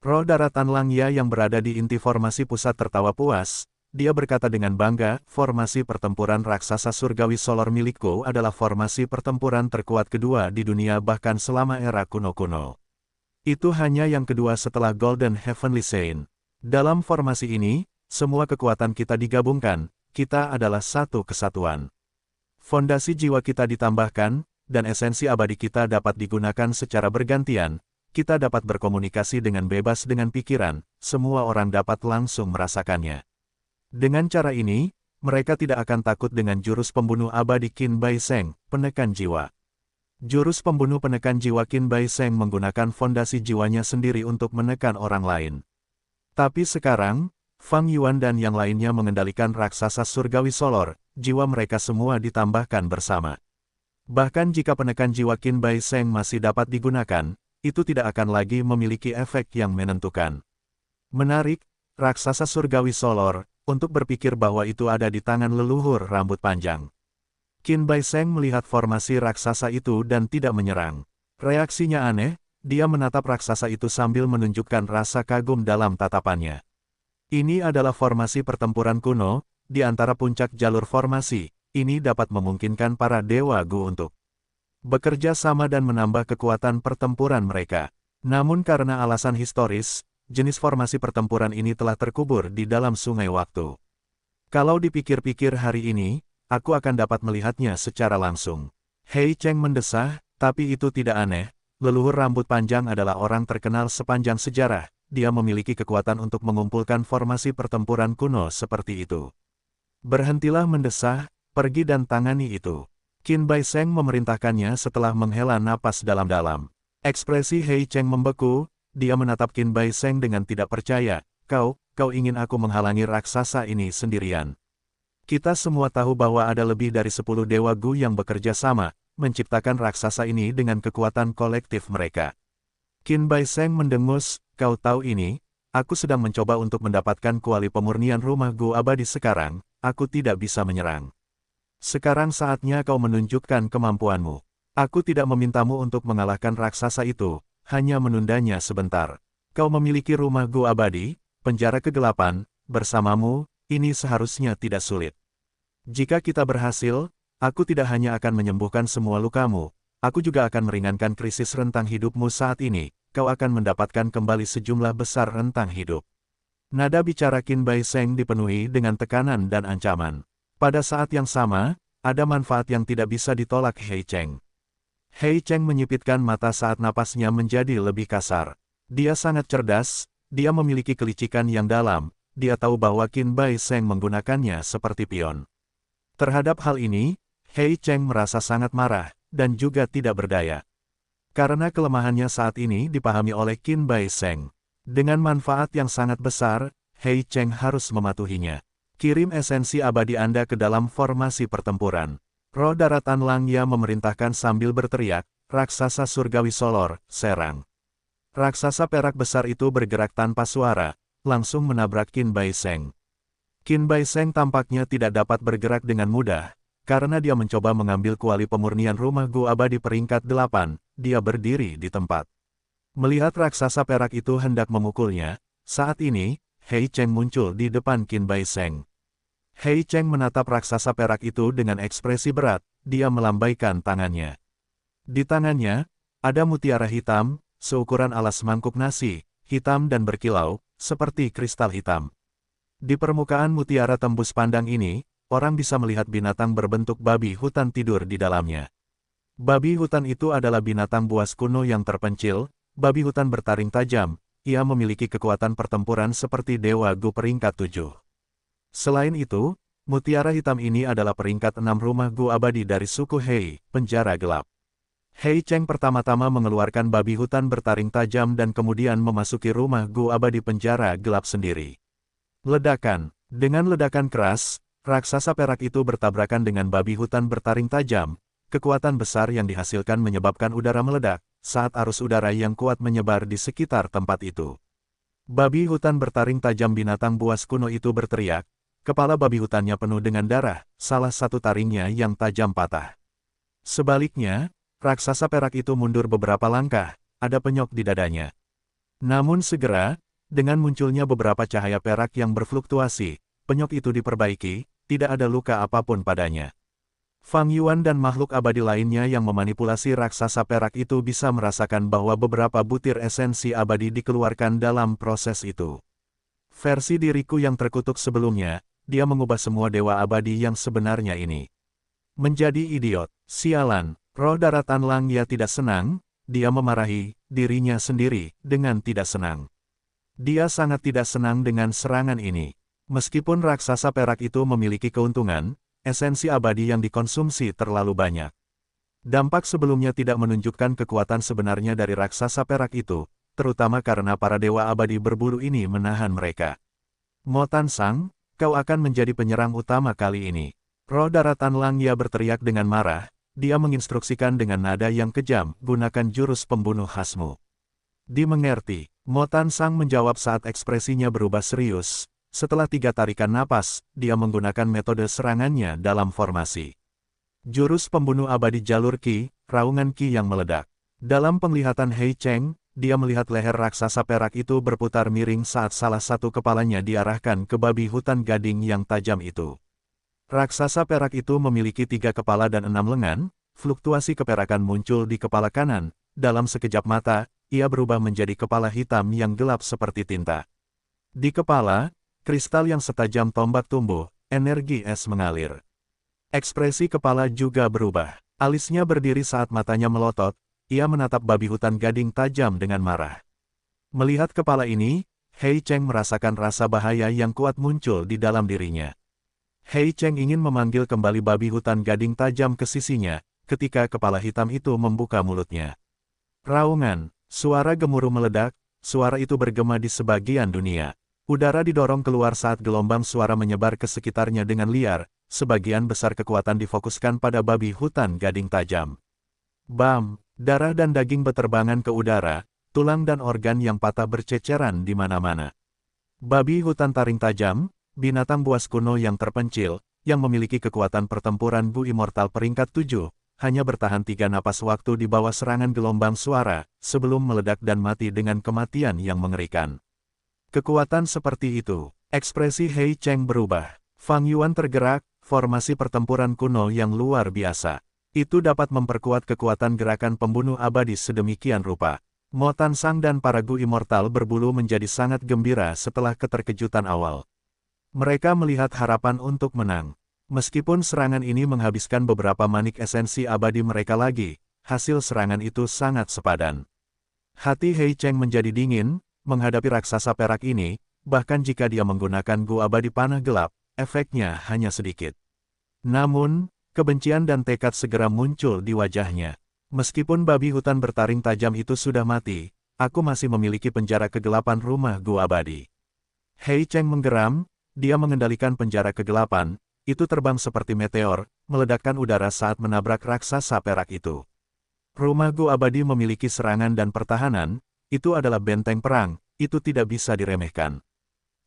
Roh daratan Lang Ya yang berada di inti formasi pusat tertawa puas. Dia berkata dengan bangga, formasi pertempuran raksasa surgawi Solor milikku adalah formasi pertempuran terkuat kedua di dunia bahkan selama era kuno-kuno. Itu hanya yang kedua setelah Golden Heavenly Saint. Dalam formasi ini, semua kekuatan kita digabungkan, kita adalah satu kesatuan. Fondasi jiwa kita ditambahkan, dan esensi abadi kita dapat digunakan secara bergantian, kita dapat berkomunikasi dengan bebas dengan pikiran, semua orang dapat langsung merasakannya. Dengan cara ini, mereka tidak akan takut dengan jurus pembunuh abadi Qin Bai Seng, penekan jiwa. Jurus pembunuh penekan jiwa Qin Bai Seng menggunakan fondasi jiwanya sendiri untuk menekan orang lain. Tapi sekarang, Fang Yuan dan yang lainnya mengendalikan raksasa surgawi Solor, jiwa mereka semua ditambahkan bersama. Bahkan jika penekan jiwa Qin Bai Seng masih dapat digunakan, itu tidak akan lagi memiliki efek yang menentukan. Menarik, raksasa surgawi Solor, untuk berpikir bahwa itu ada di tangan leluhur rambut panjang. Qin Bai Seng melihat formasi raksasa itu dan tidak menyerang. Reaksinya aneh, dia menatap raksasa itu sambil menunjukkan rasa kagum dalam tatapannya. Ini adalah formasi pertempuran kuno, di antara puncak jalur formasi, ini dapat memungkinkan para Dewa Gu untuk bekerja sama dan menambah kekuatan pertempuran mereka. Namun karena alasan historis, jenis formasi pertempuran ini telah terkubur di dalam sungai waktu. Kalau dipikir-pikir hari ini, aku akan dapat melihatnya secara langsung. Hei Cheng mendesah, tapi itu tidak aneh. Leluhur rambut panjang adalah orang terkenal sepanjang sejarah. Dia memiliki kekuatan untuk mengumpulkan formasi pertempuran kuno seperti itu. Berhentilah mendesah, pergi dan tangani itu. Qin Bai Seng memerintahkannya setelah menghela napas dalam-dalam. Ekspresi Hei Cheng membeku. Dia menatap Qin Bai Seng dengan tidak percaya, kau ingin aku menghalangi raksasa ini sendirian. Kita semua tahu bahwa ada lebih dari 10 Dewa Gu yang bekerja sama, menciptakan raksasa ini dengan kekuatan kolektif mereka. Qin Bai Seng mendengus, kau tahu ini, aku sedang mencoba untuk mendapatkan kuali pemurnian rumah Gu abadi sekarang, aku tidak bisa menyerang. Sekarang saatnya kau menunjukkan kemampuanmu. Aku tidak memintamu untuk mengalahkan raksasa itu, hanya menundanya sebentar. Kau memiliki rumah Gu abadi, penjara kegelapan, bersamamu, ini seharusnya tidak sulit. Jika kita berhasil, aku tidak hanya akan menyembuhkan semua lukamu, aku juga akan meringankan krisis rentang hidupmu saat ini, kau akan mendapatkan kembali sejumlah besar rentang hidup. Nada bicara Qin Bai Seng dipenuhi dengan tekanan dan ancaman. Pada saat yang sama, ada manfaat yang tidak bisa ditolak Hei Cheng. Hei Cheng menyipitkan mata saat napasnya menjadi lebih kasar. Dia sangat cerdas, dia memiliki kelicikan yang dalam, dia tahu bahwa Qin Bai Seng menggunakannya seperti pion. Terhadap hal ini, Hei Cheng merasa sangat marah, dan juga tidak berdaya. Karena kelemahannya saat ini dipahami oleh Qin Bai Seng. Dengan manfaat yang sangat besar, Hei Cheng harus mematuhinya. Kirim esensi abadi Anda ke dalam formasi pertempuran. Roh daratan Lang Ya memerintahkan sambil berteriak, raksasa surgawi Solor, serang. Raksasa perak besar itu bergerak tanpa suara, langsung menabrak Qin Bai Seng. Qin Bai Seng tampaknya tidak dapat bergerak dengan mudah, karena dia mencoba mengambil kuali pemurnian rumah Gu abadi peringkat 8, dia berdiri di tempat. Melihat raksasa perak itu hendak memukulnya, saat ini, Hei Cheng muncul di depan Qin Bai Seng. Hei Cheng menatap raksasa perak itu dengan ekspresi berat, dia melambaikan tangannya. Di tangannya, ada mutiara hitam, seukuran alas mangkuk nasi, hitam dan berkilau, seperti kristal hitam. Di permukaan mutiara tembus pandang ini, orang bisa melihat binatang berbentuk babi hutan tidur di dalamnya. Babi hutan itu adalah binatang buas kuno yang terpencil, babi hutan bertaring tajam, ia memiliki kekuatan pertempuran seperti Dewa Gu peringkat 7. Selain itu, mutiara hitam ini adalah peringkat 6 rumah Gu abadi dari suku Hei, penjara gelap. Hei Cheng pertama-tama mengeluarkan babi hutan bertaring tajam dan kemudian memasuki rumah Gu abadi penjara gelap sendiri. Ledakan. Dengan ledakan keras, Raksasa perak itu bertabrakan dengan babi hutan bertaring tajam. Kekuatan besar yang dihasilkan menyebabkan udara meledak, saat arus udara yang kuat menyebar di sekitar tempat itu. Babi hutan bertaring tajam binatang buas kuno itu berteriak. Kepala babi hutannya penuh dengan darah, salah satu taringnya yang tajam patah. Sebaliknya, raksasa perak itu mundur beberapa langkah, ada penyok di dadanya. Namun segera, dengan munculnya beberapa cahaya perak yang berfluktuasi, penyok itu diperbaiki, tidak ada luka apapun padanya. Fang Yuan dan makhluk abadi lainnya yang memanipulasi raksasa perak itu bisa merasakan bahwa beberapa butir esensi abadi dikeluarkan dalam proses itu. Versi diriku yang terkutuk sebelumnya, dia mengubah semua dewa abadi yang sebenarnya ini menjadi idiot. Sialan, roh daratan Langya tidak senang, dia memarahi dirinya sendiri dengan tidak senang. Dia sangat tidak senang dengan serangan ini. Meskipun raksasa perak itu memiliki keuntungan, esensi abadi yang dikonsumsi terlalu banyak. Dampak sebelumnya tidak menunjukkan kekuatan sebenarnya dari raksasa perak itu, terutama karena para dewa abadi berbulu ini menahan mereka. Mo Tansang, kau akan menjadi penyerang utama kali ini. Roh daratan Langya berteriak dengan marah, dia menginstruksikan dengan nada yang kejam, gunakan jurus pembunuh khasmu. Dimengerti, Mo Tansang menjawab saat ekspresinya berubah serius. Setelah 3 tarikan napas, dia menggunakan metode serangannya dalam formasi. Jurus pembunuh abadi jalur Qi, raungan Qi yang meledak. Dalam penglihatan Hei Cheng, dia melihat leher raksasa perak itu berputar miring saat salah satu kepalanya diarahkan ke babi hutan gading yang tajam itu. Raksasa perak itu memiliki 3 kepala dan 6 lengan, fluktuasi keperakan muncul di kepala kanan, dalam sekejap mata, ia berubah menjadi kepala hitam yang gelap seperti tinta. Di kepala, kristal yang setajam tombak tumbuh, energi es mengalir. Ekspresi kepala juga berubah. Alisnya berdiri saat matanya melotot, ia menatap babi hutan gading tajam dengan marah. Melihat kepala ini, Hei Cheng merasakan rasa bahaya yang kuat muncul di dalam dirinya. Hei Cheng ingin memanggil kembali babi hutan gading tajam ke sisinya, ketika kepala hitam itu membuka mulutnya. Raungan, suara gemuruh meledak, suara itu bergema di sebagian dunia. Udara didorong keluar saat gelombang suara menyebar ke sekitarnya dengan liar, sebagian besar kekuatan difokuskan pada babi hutan gading tajam. Bam, darah dan daging beterbangan ke udara, tulang dan organ yang patah berceceran di mana-mana. Babi hutan taring tajam, binatang buas kuno yang terpencil, yang memiliki kekuatan pertempuran Bu Immortal peringkat 7, hanya bertahan 3 napas waktu di bawah serangan gelombang suara, sebelum meledak dan mati dengan kematian yang mengerikan. Kekuatan seperti itu, ekspresi Hei Cheng berubah. Fang Yuan tergerak, formasi pertempuran kuno yang luar biasa. Itu dapat memperkuat kekuatan gerakan pembunuh abadi sedemikian rupa. Mo Tansang dan para Gu Immortal berbulu menjadi sangat gembira setelah keterkejutan awal. Mereka melihat harapan untuk menang. Meskipun serangan ini menghabiskan beberapa manik esensi abadi mereka lagi, hasil serangan itu sangat sepadan. Hati Hei Cheng menjadi dingin, menghadapi raksasa perak ini, bahkan jika dia menggunakan Gu abadi panah gelap, efeknya hanya sedikit. Namun, kebencian dan tekad segera muncul di wajahnya. Meskipun babi hutan bertaring tajam itu sudah mati, aku masih memiliki penjara kegelapan rumah Gu abadi. Hei Cheng menggeram, dia mengendalikan penjara kegelapan, itu terbang seperti meteor, meledakkan udara saat menabrak raksasa perak itu. Rumah Gu abadi memiliki serangan dan pertahanan, itu adalah benteng perang, itu tidak bisa diremehkan.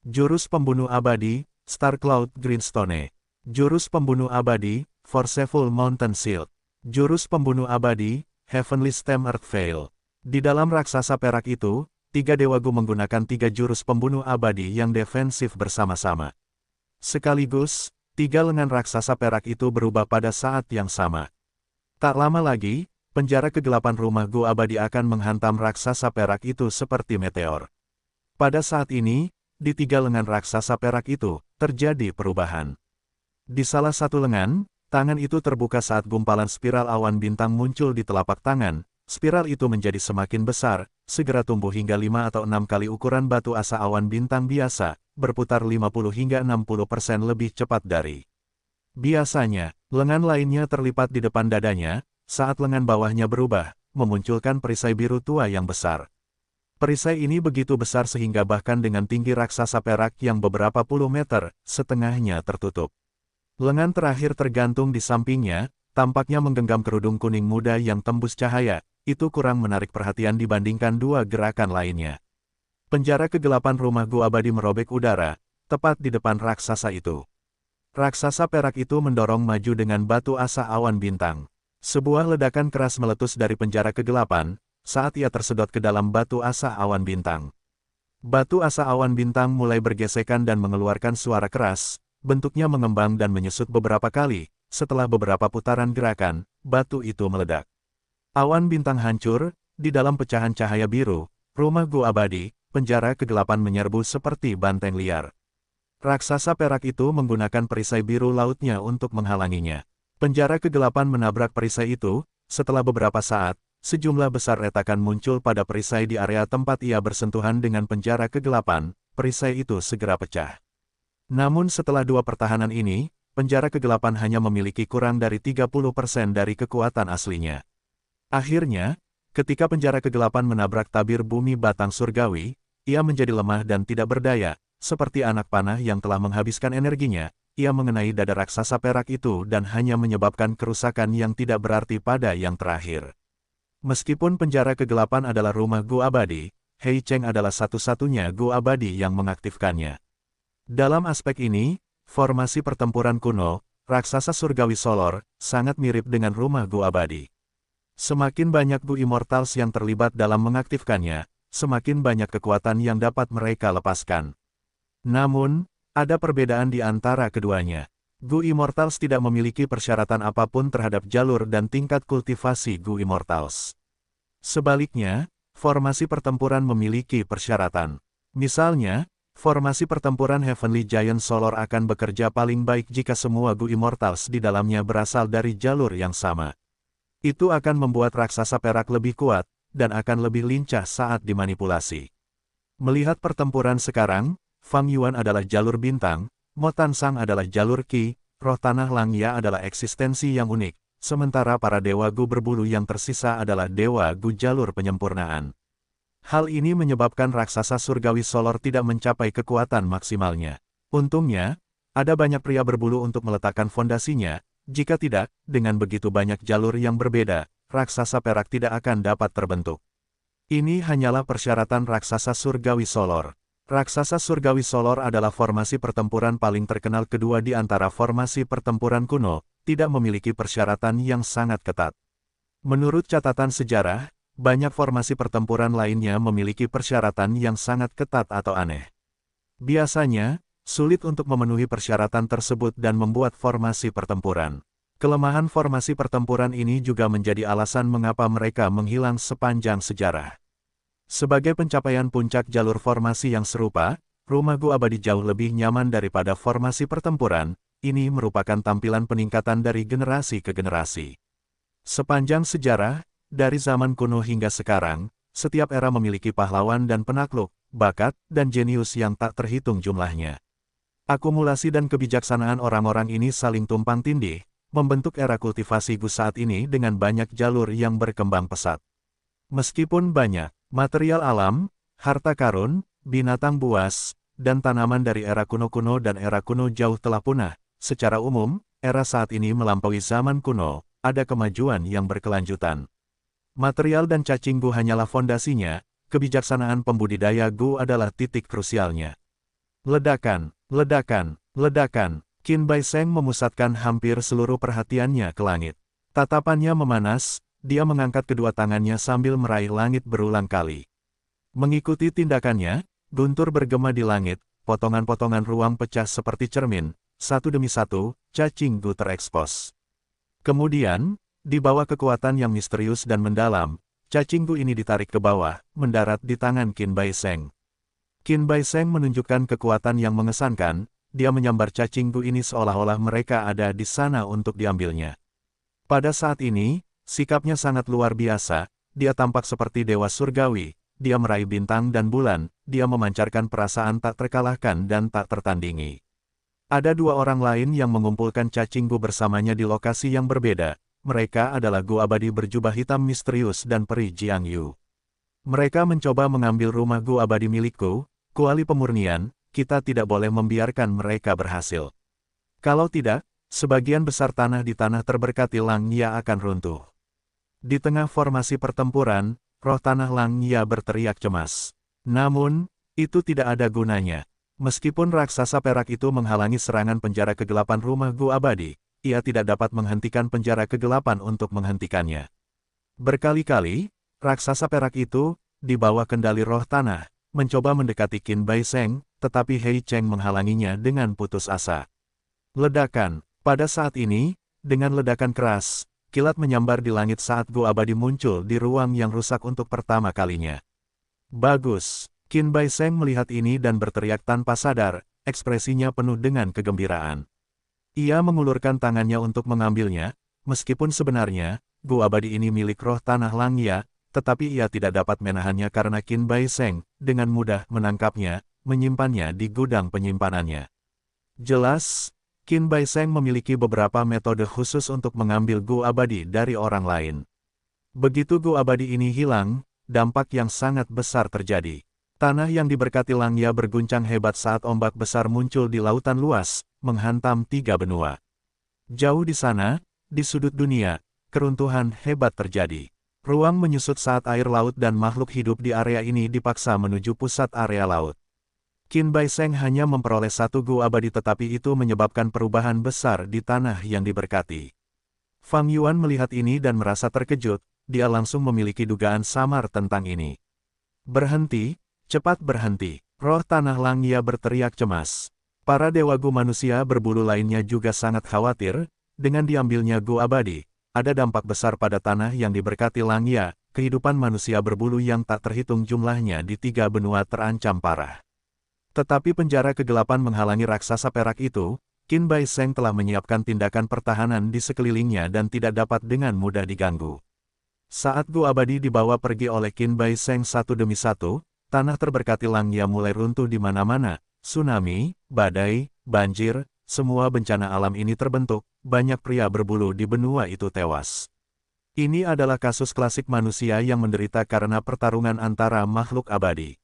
Jurus pembunuh abadi, Star Cloud Greenstone. Jurus pembunuh abadi, Forceful Mountain Shield. Jurus pembunuh abadi, Heavenly Stem Earth Veil. Di dalam raksasa perak itu, 3 dewa Gu menggunakan 3 jurus pembunuh abadi yang defensif bersama-sama. Sekaligus, 3 lengan raksasa perak itu berubah pada saat yang sama. Tak lama lagi, penjara kegelapan rumah Gu abadi akan menghantam raksasa perak itu seperti meteor. Pada saat ini, di 3 lengan raksasa perak itu, terjadi perubahan. Di salah satu lengan, tangan itu terbuka saat gumpalan spiral awan bintang muncul di telapak tangan. Spiral itu menjadi semakin besar, segera tumbuh hingga 5 atau 6 kali ukuran batu asa awan bintang biasa, berputar 50 hingga 60% lebih cepat dari biasanya. Lengan lainnya terlipat di depan dadanya, saat lengan bawahnya berubah, memunculkan perisai biru tua yang besar. Perisai ini begitu besar sehingga bahkan dengan tinggi raksasa perak yang beberapa puluh meter, setengahnya tertutup. Lengan terakhir tergantung di sampingnya, tampaknya menggenggam kerudung kuning muda yang tembus cahaya, itu kurang menarik perhatian dibandingkan dua gerakan lainnya. Penjara kegelapan rumah gua abadi merobek udara, tepat di depan raksasa itu. Raksasa perak itu mendorong maju dengan batu asa awan bintang. Sebuah ledakan keras meletus dari penjara kegelapan, saat ia tersedot ke dalam batu asa awan bintang. Batu asa awan bintang mulai bergesekan dan mengeluarkan suara keras, bentuknya mengembang dan menyusut beberapa kali. Setelah beberapa putaran gerakan, batu itu meledak. Awan bintang hancur, di dalam pecahan cahaya biru, rumah gua abadi, penjara kegelapan menyerbu seperti banteng liar. Raksasa perak itu menggunakan perisai biru lautnya untuk menghalanginya. Penjara kegelapan menabrak perisai itu, setelah beberapa saat, sejumlah besar retakan muncul pada perisai di area tempat ia bersentuhan dengan penjara kegelapan, perisai itu segera pecah. Namun setelah dua pertahanan ini, penjara kegelapan hanya memiliki kurang dari 30% dari kekuatan aslinya. Akhirnya, ketika penjara kegelapan menabrak tabir bumi batang surgawi, ia menjadi lemah dan tidak berdaya. Seperti anak panah yang telah menghabiskan energinya, ia mengenai dada raksasa perak itu dan hanya menyebabkan kerusakan yang tidak berarti pada yang terakhir. Meskipun penjara kegelapan adalah rumah gua abadi, Hei Cheng adalah satu-satunya gua abadi yang mengaktifkannya. Dalam aspek ini, formasi pertempuran kuno, raksasa surgawi Solor, sangat mirip dengan rumah gua abadi. Semakin banyak Gu Immortals yang terlibat dalam mengaktifkannya, semakin banyak kekuatan yang dapat mereka lepaskan. Namun, ada perbedaan di antara keduanya. Gu Immortals tidak memiliki persyaratan apapun terhadap jalur dan tingkat kultivasi Gu Immortals. Sebaliknya, formasi pertempuran memiliki persyaratan. Misalnya, formasi pertempuran Heavenly Giant Solor akan bekerja paling baik jika semua Gu Immortals di dalamnya berasal dari jalur yang sama. Itu akan membuat raksasa perak lebih kuat, dan akan lebih lincah saat dimanipulasi. Melihat pertempuran sekarang, Fang Yuan adalah jalur bintang, Mo Tan Sang adalah jalur Qi, roh tanah Langya adalah eksistensi yang unik, sementara para dewa Gu berbulu yang tersisa adalah dewa Gu jalur penyempurnaan. Hal ini menyebabkan raksasa surgawi Solor tidak mencapai kekuatan maksimalnya. Untungnya, ada banyak pria berbulu untuk meletakkan fondasinya, jika tidak, dengan begitu banyak jalur yang berbeda, raksasa perak tidak akan dapat terbentuk. Ini hanyalah persyaratan raksasa surgawi Solor. Raksasa surgawi Solor adalah formasi pertempuran paling terkenal kedua di antara formasi pertempuran kuno, tidak memiliki persyaratan yang sangat ketat. Menurut catatan sejarah, banyak formasi pertempuran lainnya memiliki persyaratan yang sangat ketat atau aneh. Biasanya, sulit untuk memenuhi persyaratan tersebut dan membuat formasi pertempuran. Kelemahan formasi pertempuran ini juga menjadi alasan mengapa mereka menghilang sepanjang sejarah. Sebagai pencapaian puncak jalur formasi yang serupa, rumah gua abadi jauh lebih nyaman daripada formasi pertempuran, ini merupakan tampilan peningkatan dari generasi ke generasi. Sepanjang sejarah, dari zaman kuno hingga sekarang, setiap era memiliki pahlawan dan penakluk, bakat, dan jenius yang tak terhitung jumlahnya. Akumulasi dan kebijaksanaan orang-orang ini saling tumpang tindih, membentuk era kultivasi Gu saat ini dengan banyak jalur yang berkembang pesat. Meskipun banyak material alam, harta karun, binatang buas, dan tanaman dari era kuno-kuno dan era kuno jauh telah punah, secara umum, era saat ini melampaui zaman kuno, ada kemajuan yang berkelanjutan. Material dan cacing Gu hanyalah fondasinya, kebijaksanaan pembudidaya Gu adalah titik krusialnya. Ledakan, ledakan, ledakan, Qin Bai Seng memusatkan hampir seluruh perhatiannya ke langit. Tatapannya memanas, dia mengangkat kedua tangannya sambil meraih langit berulang kali. Mengikuti tindakannya, guntur bergema di langit, potongan-potongan ruang pecah seperti cermin, satu demi satu, cacing Gu terekspos. Kemudian, di bawah kekuatan yang misterius dan mendalam, cacing Gu ini ditarik ke bawah, mendarat di tangan Qin Bai Seng. Qin Bai Seng menunjukkan kekuatan yang mengesankan, dia menyambar cacing Gu ini seolah-olah mereka ada di sana untuk diambilnya. Pada saat ini, sikapnya sangat luar biasa, dia tampak seperti dewa surgawi, dia meraih bintang dan bulan, dia memancarkan perasaan tak terkalahkan dan tak tertandingi. Ada dua orang lain yang mengumpulkan cacing Gu bersamanya di lokasi yang berbeda, mereka adalah Gu abadi berjubah hitam misterius dan peri Jiang Yu. Mereka mencoba mengambil rumah Gu abadi milikku, kuali pemurnian, kita tidak boleh membiarkan mereka berhasil. Kalau tidak, sebagian besar tanah di tanah terberkati Langya akan runtuh. Di tengah formasi pertempuran, roh tanah Langya berteriak cemas. Namun, itu tidak ada gunanya. Meskipun raksasa perak itu menghalangi serangan penjara kegelapan rumah Gu abadi, ia tidak dapat menghentikan penjara kegelapan untuk menghentikannya. Berkali-kali, raksasa perak itu, di bawah kendali roh tanah, mencoba mendekati Qin Bai Seng, tetapi Hei Cheng menghalanginya dengan putus asa. Ledakan. Pada saat ini, dengan ledakan keras, kilat menyambar di langit saat Gu abadi muncul di ruang yang rusak untuk pertama kalinya. Bagus. Qin Bai Seng melihat ini dan berteriak tanpa sadar, ekspresinya penuh dengan kegembiraan. Ia mengulurkan tangannya untuk mengambilnya, meskipun sebenarnya, Gu abadi ini milik roh tanah Langya, tetapi ia tidak dapat menahannya karena Qin Bai Seng, dengan mudah menangkapnya, menyimpannya di gudang penyimpanannya. Jelas, Qin Bai Seng memiliki beberapa metode khusus untuk mengambil Gu abadi dari orang lain. Begitu Gu abadi ini hilang, dampak yang sangat besar terjadi. Tanah yang diberkati Langya berguncang hebat saat ombak besar muncul di lautan luas, menghantam 3 benua. Jauh di sana, di sudut dunia, keruntuhan hebat terjadi. Ruang menyusut saat air laut dan makhluk hidup di area ini dipaksa menuju pusat area laut. Qin Bai Seng hanya memperoleh 1 Gu abadi tetapi itu menyebabkan perubahan besar di tanah yang diberkati. Fang Yuan melihat ini dan merasa terkejut, dia langsung memiliki dugaan samar tentang ini. Berhenti. Cepat berhenti, roh tanah Langya berteriak cemas. Para dewa Gu manusia berbulu lainnya juga sangat khawatir, dengan diambilnya Gu abadi, ada dampak besar pada tanah yang diberkati Langya, kehidupan manusia berbulu yang tak terhitung jumlahnya di 3 benua terancam parah. Tetapi penjara kegelapan menghalangi raksasa perak itu, Qin Bai Seng telah menyiapkan tindakan pertahanan di sekelilingnya dan tidak dapat dengan mudah diganggu. Saat Gu abadi dibawa pergi oleh Qin Bai Seng satu demi satu, tanah terberkati Langya mulai runtuh di mana-mana, tsunami, badai, banjir, semua bencana alam ini terbentuk, banyak pria berbulu di benua itu tewas. Ini adalah kasus klasik manusia yang menderita karena pertarungan antara makhluk abadi.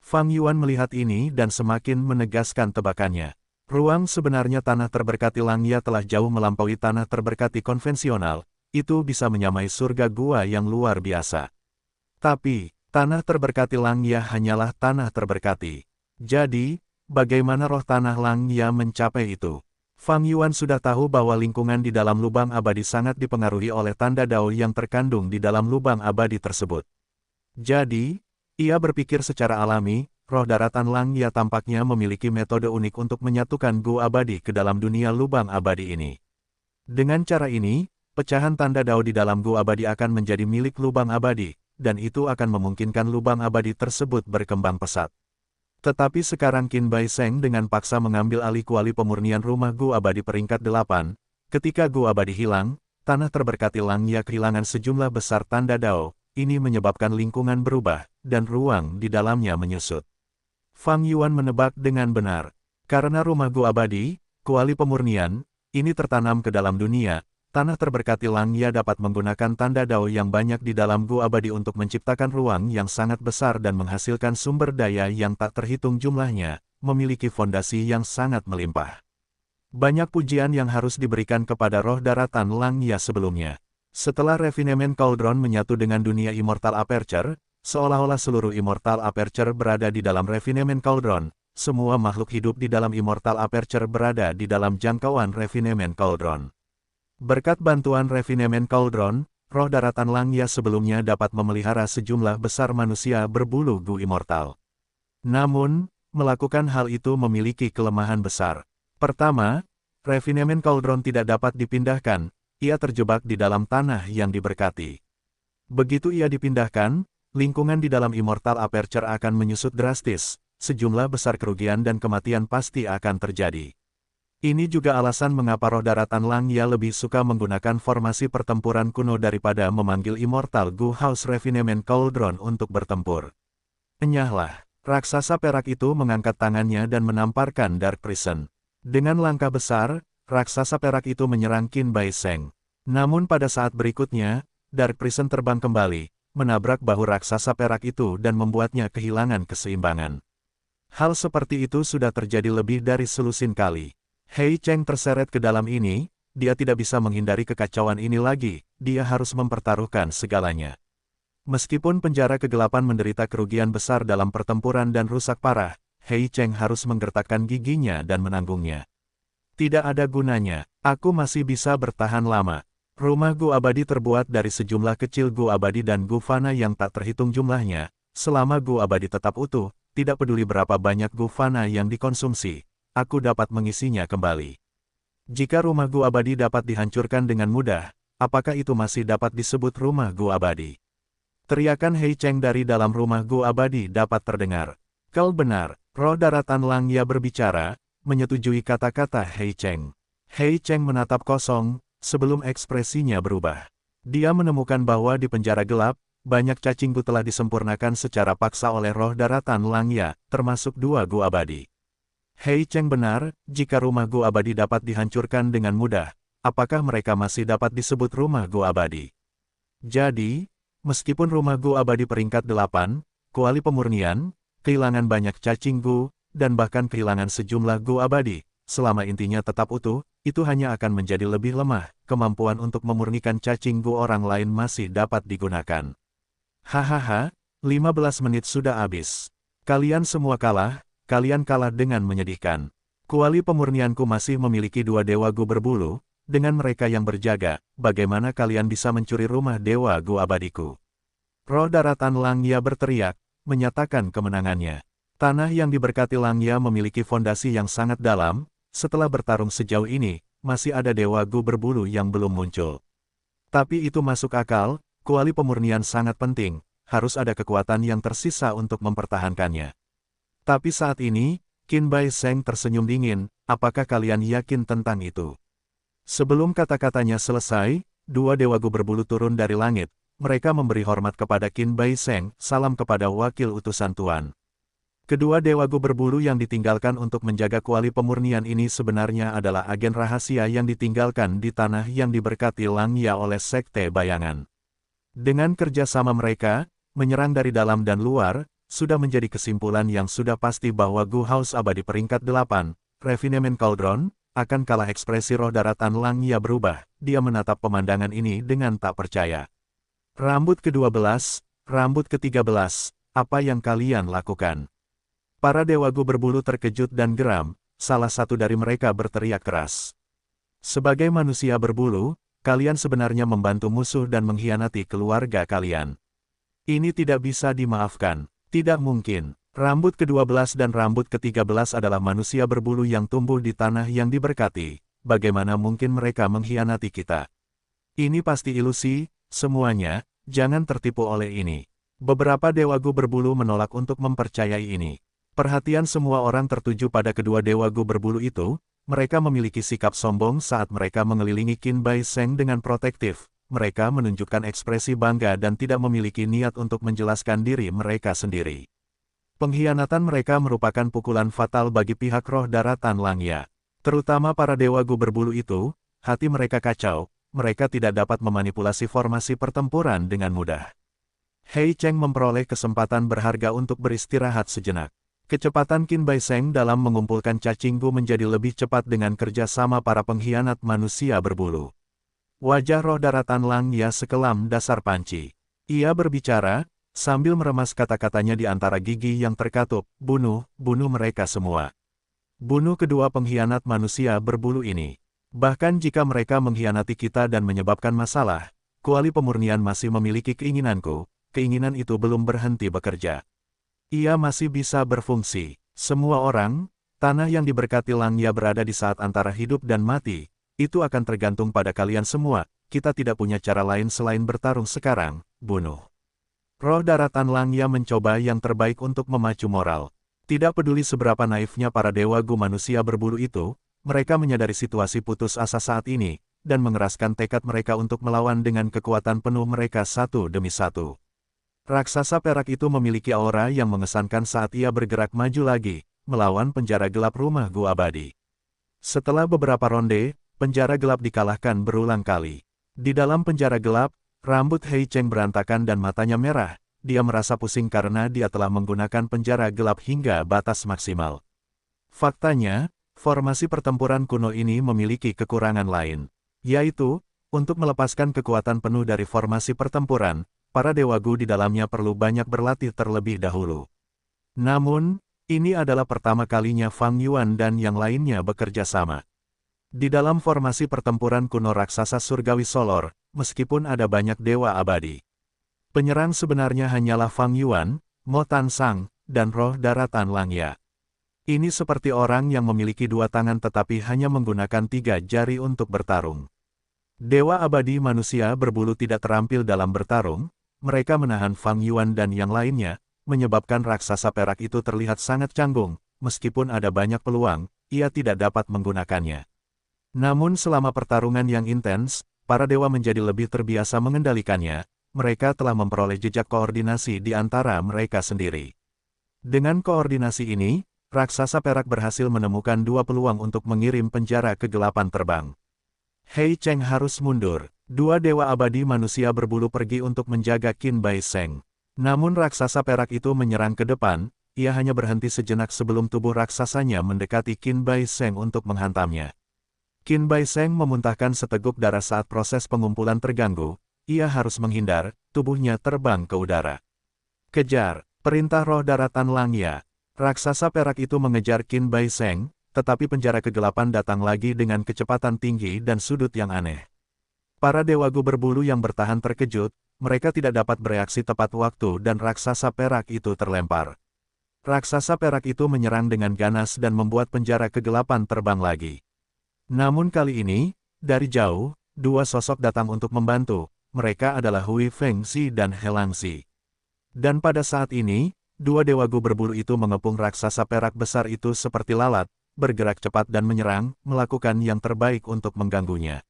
Fang Yuan melihat ini dan semakin menegaskan tebakannya. Ruang sebenarnya tanah terberkati Langya telah jauh melampaui tanah terberkati konvensional, itu bisa menyamai surga gua yang luar biasa. Tapi, tanah terberkati Langya hanyalah tanah terberkati. Jadi, bagaimana roh tanah Langya mencapai itu? Fang Yuan sudah tahu bahwa lingkungan di dalam lubang abadi sangat dipengaruhi oleh tanda dao yang terkandung di dalam lubang abadi tersebut. Jadi, ia berpikir secara alami, roh daratan Langya tampaknya memiliki metode unik untuk menyatukan Gu abadi ke dalam dunia lubang abadi ini. Dengan cara ini, pecahan tanda dao di dalam Gu abadi akan menjadi milik lubang abadi, dan itu akan memungkinkan lubang abadi tersebut berkembang pesat. Tetapi sekarang Qin Bai Seng dengan paksa mengambil alih kuali pemurnian rumah Gu abadi peringkat 8, ketika Gu abadi hilang, tanah terberkati Langya kehilangan sejumlah besar tanda dao, ini menyebabkan lingkungan berubah, dan ruang di dalamnya menyusut. Fang Yuan menebak dengan benar, karena rumah Gu abadi, kuali pemurnian, ini tertanam ke dalam dunia, tanah terberkati Langya dapat menggunakan tanda dao yang banyak di dalam Gu abadi untuk menciptakan ruang yang sangat besar dan menghasilkan sumber daya yang tak terhitung jumlahnya, memiliki fondasi yang sangat melimpah. Banyak pujian yang harus diberikan kepada roh daratan Langya sebelumnya. Setelah Refinement Cauldron menyatu dengan dunia Immortal Aperture, seolah-olah seluruh Immortal Aperture berada di dalam Refinement Cauldron, semua makhluk hidup di dalam Immortal Aperture berada di dalam jangkauan Refinement Cauldron. Berkat bantuan Refinement Cauldron, roh daratan Langya sebelumnya dapat memelihara sejumlah besar manusia berbulu Gu Immortal. Namun, melakukan hal itu memiliki kelemahan besar. Pertama, Refinement Cauldron tidak dapat dipindahkan, ia terjebak di dalam tanah yang diberkati. Begitu ia dipindahkan, lingkungan di dalam Immortal Aperture akan menyusut drastis, sejumlah besar kerugian dan kematian pasti akan terjadi. Ini juga alasan mengapa roh daratan Langya lebih suka menggunakan formasi pertempuran kuno daripada memanggil Immortal Gu House Refinement Cauldron untuk bertempur. Enyahlah, raksasa perak itu mengangkat tangannya dan menamparkan Dark Prison. Dengan langkah besar, raksasa perak itu menyerang Qin Bai Seng. Namun pada saat berikutnya, Dark Prison terbang kembali, menabrak bahu raksasa perak itu dan membuatnya kehilangan keseimbangan. Hal seperti itu sudah terjadi lebih dari selusin kali. Hei Cheng terseret ke dalam ini, dia tidak bisa menghindari kekacauan ini lagi, dia harus mempertaruhkan segalanya. Meskipun penjara kegelapan menderita kerugian besar dalam pertempuran dan rusak parah, Hei Cheng harus menggertakkan giginya dan menanggungnya. Tidak ada gunanya, aku masih bisa bertahan lama. Rumah Gu Abadi terbuat dari sejumlah kecil Gu Abadi dan Gu Fana yang tak terhitung jumlahnya. Selama Gu Abadi tetap utuh, tidak peduli berapa banyak Gu Fana yang dikonsumsi, aku dapat mengisinya kembali. Jika rumah Gu Abadi dapat dihancurkan dengan mudah, apakah itu masih dapat disebut rumah Gu Abadi? Teriakan Hei Cheng dari dalam rumah Gu Abadi dapat terdengar. Kau benar, roh daratan Langya berbicara, menyetujui kata-kata Hei Cheng. Hei Cheng menatap kosong, sebelum ekspresinya berubah. Dia menemukan bahwa di penjara gelap, banyak cacing Gu telah disempurnakan secara paksa oleh roh daratan Langya, termasuk 2 Gu Abadi. Hei Cheng benar, jika rumah Gu Abadi dapat dihancurkan dengan mudah, apakah mereka masih dapat disebut rumah Gu Abadi? Jadi, meskipun rumah Gu Abadi peringkat 8, kuali pemurnian, kehilangan banyak cacing Gu, dan bahkan kehilangan sejumlah Gu Abadi, selama intinya tetap utuh, itu hanya akan menjadi lebih lemah, kemampuan untuk memurnikan cacing Gu orang lain masih dapat digunakan. Hahaha, 15 menit sudah habis. Kalian semua kalah, kalian kalah dengan menyedihkan. Kuali pemurnianku masih memiliki 2 dewa Gu berbulu, dengan mereka yang berjaga, bagaimana kalian bisa mencuri rumah dewa Gu Abadiku? Roh daratan Langya berteriak, menyatakan kemenangannya. Tanah yang diberkati Langya memiliki fondasi yang sangat dalam, setelah bertarung sejauh ini, masih ada dewa Gu berbulu yang belum muncul. Tapi itu masuk akal, kuali pemurnian sangat penting, harus ada kekuatan yang tersisa untuk mempertahankannya. Tapi saat ini, Qin Bai Sheng tersenyum dingin, apakah kalian yakin tentang itu? Sebelum kata-katanya selesai, 2 dewa Gu berbulu turun dari langit, mereka memberi hormat kepada Qin Bai Sheng, salam kepada wakil utusan Tuan. Kedua dewa Gu berbulu yang ditinggalkan untuk menjaga kuali pemurnian ini sebenarnya adalah agen rahasia yang ditinggalkan di tanah yang diberkati Langya oleh Sekte Bayangan. Dengan kerjasama mereka, menyerang dari dalam dan luar, sudah menjadi kesimpulan yang sudah pasti bahwa Gu House Abadi peringkat 8, Refinement Cauldron, akan kalah. Ekspresi roh daratan Langya berubah, dia menatap pemandangan ini dengan tak percaya. Rambut ke-12, rambut ke-13, apa yang kalian lakukan? Para dewa Gu berbulu terkejut dan geram, salah satu dari mereka berteriak keras. Sebagai manusia berbulu, kalian sebenarnya membantu musuh dan mengkhianati keluarga kalian. Ini tidak bisa dimaafkan, tidak mungkin. Rambut ke-12 dan rambut ke-13 adalah manusia berbulu yang tumbuh di tanah yang diberkati, bagaimana mungkin mereka mengkhianati kita? Ini pasti ilusi, semuanya, jangan tertipu oleh ini. Beberapa dewa Gu berbulu menolak untuk mempercayai ini. Perhatian semua orang tertuju pada kedua dewa Gu berbulu itu, mereka memiliki sikap sombong saat mereka mengelilingi Qin Bai Sheng dengan protektif, mereka menunjukkan ekspresi bangga dan tidak memiliki niat untuk menjelaskan diri mereka sendiri. Pengkhianatan mereka merupakan pukulan fatal bagi pihak roh daratan Langya. Terutama para dewa Gu berbulu itu, hati mereka kacau, mereka tidak dapat memanipulasi formasi pertempuran dengan mudah. Hei Cheng memperoleh kesempatan berharga untuk beristirahat sejenak. Kecepatan Qin Bai Sheng dalam mengumpulkan cacing Gu menjadi lebih cepat dengan kerja sama para pengkhianat manusia berbulu. Wajah roh daratan Langya sekelam dasar panci. Ia berbicara, sambil meremas kata-katanya di antara gigi yang terkatup, bunuh mereka semua. Bunuh kedua pengkhianat manusia berbulu ini. Bahkan jika mereka mengkhianati kita dan menyebabkan masalah, kuali pemurnian masih memiliki keinginanku, keinginan itu belum berhenti bekerja. Ia masih bisa berfungsi. Semua orang, tanah yang diberkati Langya berada di saat antara hidup dan mati, itu akan tergantung pada kalian semua, kita tidak punya cara lain selain bertarung sekarang, bunuh. Roh daratan Langya mencoba yang terbaik untuk memacu moral. Tidak peduli seberapa naifnya para dewa Gu manusia berbulu itu, mereka menyadari situasi putus asa saat ini, dan mengeraskan tekad mereka untuk melawan dengan kekuatan penuh mereka satu demi satu. Raksasa perak itu memiliki aura yang mengesankan saat ia bergerak maju lagi, melawan penjara gelap rumah Gu Abadi. Setelah beberapa ronde, penjara gelap dikalahkan berulang kali. Di dalam penjara gelap, rambut Hei Cheng berantakan dan matanya merah, dia merasa pusing karena dia telah menggunakan penjara gelap hingga batas maksimal. Faktanya, Formasi pertempuran kuno ini memiliki kekurangan lain, yaitu, untuk melepaskan kekuatan penuh dari formasi pertempuran, para Dewa Gu di dalamnya perlu banyak berlatih terlebih dahulu. Namun, ini adalah pertama kalinya Fang Yuan dan yang lainnya bekerja sama. Di dalam formasi pertempuran kuno raksasa surgawi Solor, meskipun ada banyak dewa abadi, penyerang sebenarnya hanyalah Fang Yuan, Mo Tan Sang, dan roh daratan Langya. Ini seperti orang yang memiliki dua tangan tetapi hanya menggunakan 3 jari untuk bertarung. Dewa abadi manusia berbulu tidak terampil dalam bertarung, mereka menahan Fang Yuan dan yang lainnya, menyebabkan raksasa perak itu terlihat sangat canggung, meskipun ada banyak peluang, ia tidak dapat menggunakannya. Namun selama pertarungan yang intens, para dewa menjadi lebih terbiasa mengendalikannya, mereka telah memperoleh jejak koordinasi di antara mereka sendiri. Dengan koordinasi ini, raksasa perak berhasil menemukan 2 peluang untuk mengirim penjara kegelapan terbang. Hei Cheng harus mundur. 2 dewa abadi manusia berbulu pergi untuk menjaga Qin Bai Sheng. Namun raksasa perak itu menyerang ke depan, ia hanya berhenti sejenak sebelum tubuh raksasanya mendekati Qin Bai Sheng untuk menghantamnya. Qin Bai Sheng memuntahkan seteguk darah saat proses pengumpulan terganggu, ia harus menghindar, tubuhnya terbang ke udara. Kejar, perintah roh daratan Langya. Raksasa perak itu mengejar Qin Bai Sheng, tetapi penjara kegelapan datang lagi dengan kecepatan tinggi dan sudut yang aneh. Para dewa Gu berbulu yang bertahan terkejut, mereka tidak dapat bereaksi tepat waktu dan raksasa perak itu terlempar. Raksasa perak itu menyerang dengan ganas dan membuat penjara kegelapan terbang lagi. Namun kali ini, dari jauh, 2 sosok datang untuk membantu, mereka adalah Hui Fengzi dan Helangzi. Dan pada saat ini, 2 dewa Gu berbulu itu mengepung raksasa perak besar itu seperti lalat, bergerak cepat dan menyerang, melakukan yang terbaik untuk mengganggunya.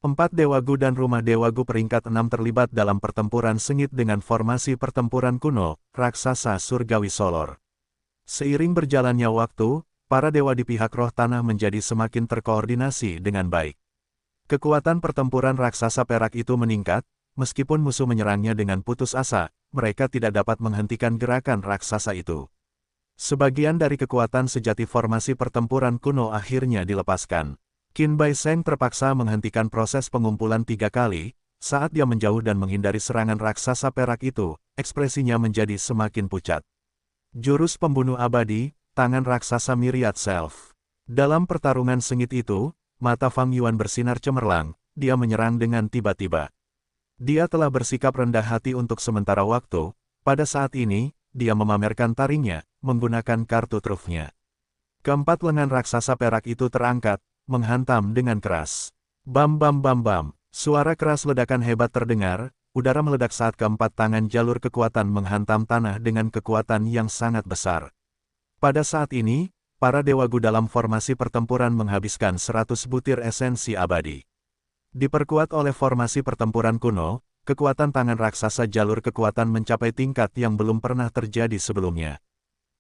4 dewa Gu dan rumah dewa Gu peringkat 6 terlibat dalam pertempuran sengit dengan formasi pertempuran kuno, raksasa surgawi Solor. Seiring berjalannya waktu, para dewa di pihak roh tanah menjadi semakin terkoordinasi dengan baik. Kekuatan pertempuran raksasa perak itu meningkat, meskipun musuh menyerangnya dengan putus asa, mereka tidak dapat menghentikan gerakan raksasa itu. Sebagian dari kekuatan sejati formasi pertempuran kuno akhirnya dilepaskan. Qin Bai Sheng terpaksa menghentikan proses pengumpulan 3 kali, saat dia menjauh dan menghindari serangan raksasa perak itu, ekspresinya menjadi semakin pucat. Jurus pembunuh abadi, tangan raksasa Myriad Self. Dalam pertarungan sengit itu, mata Fang Yuan bersinar cemerlang, dia menyerang dengan tiba-tiba. Dia telah bersikap rendah hati untuk sementara waktu, pada saat ini, dia memamerkan taringnya, menggunakan kartu trufnya. Keempat lengan raksasa perak itu terangkat, menghantam dengan keras. Bam bam bam bam, suara keras ledakan hebat terdengar, udara meledak saat keempat tangan jalur kekuatan menghantam tanah dengan kekuatan yang sangat besar. Pada saat ini, para dewa Gu dalam formasi pertempuran menghabiskan 100 butir esensi abadi. Diperkuat oleh formasi pertempuran kuno, kekuatan tangan raksasa jalur kekuatan mencapai tingkat yang belum pernah terjadi sebelumnya.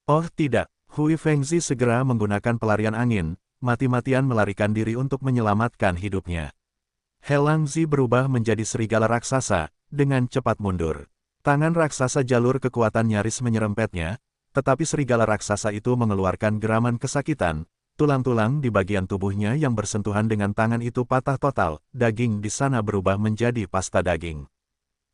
Oh tidak, Hui Fengzi segera menggunakan pelarian angin, mati-matian melarikan diri untuk menyelamatkan hidupnya. Helangzi berubah menjadi serigala raksasa, dengan cepat mundur. Tangan raksasa jalur kekuatan nyaris menyerempetnya, tetapi serigala raksasa itu mengeluarkan geraman kesakitan. Tulang-tulang di bagian tubuhnya yang bersentuhan dengan tangan itu patah total, daging di sana berubah menjadi pasta daging.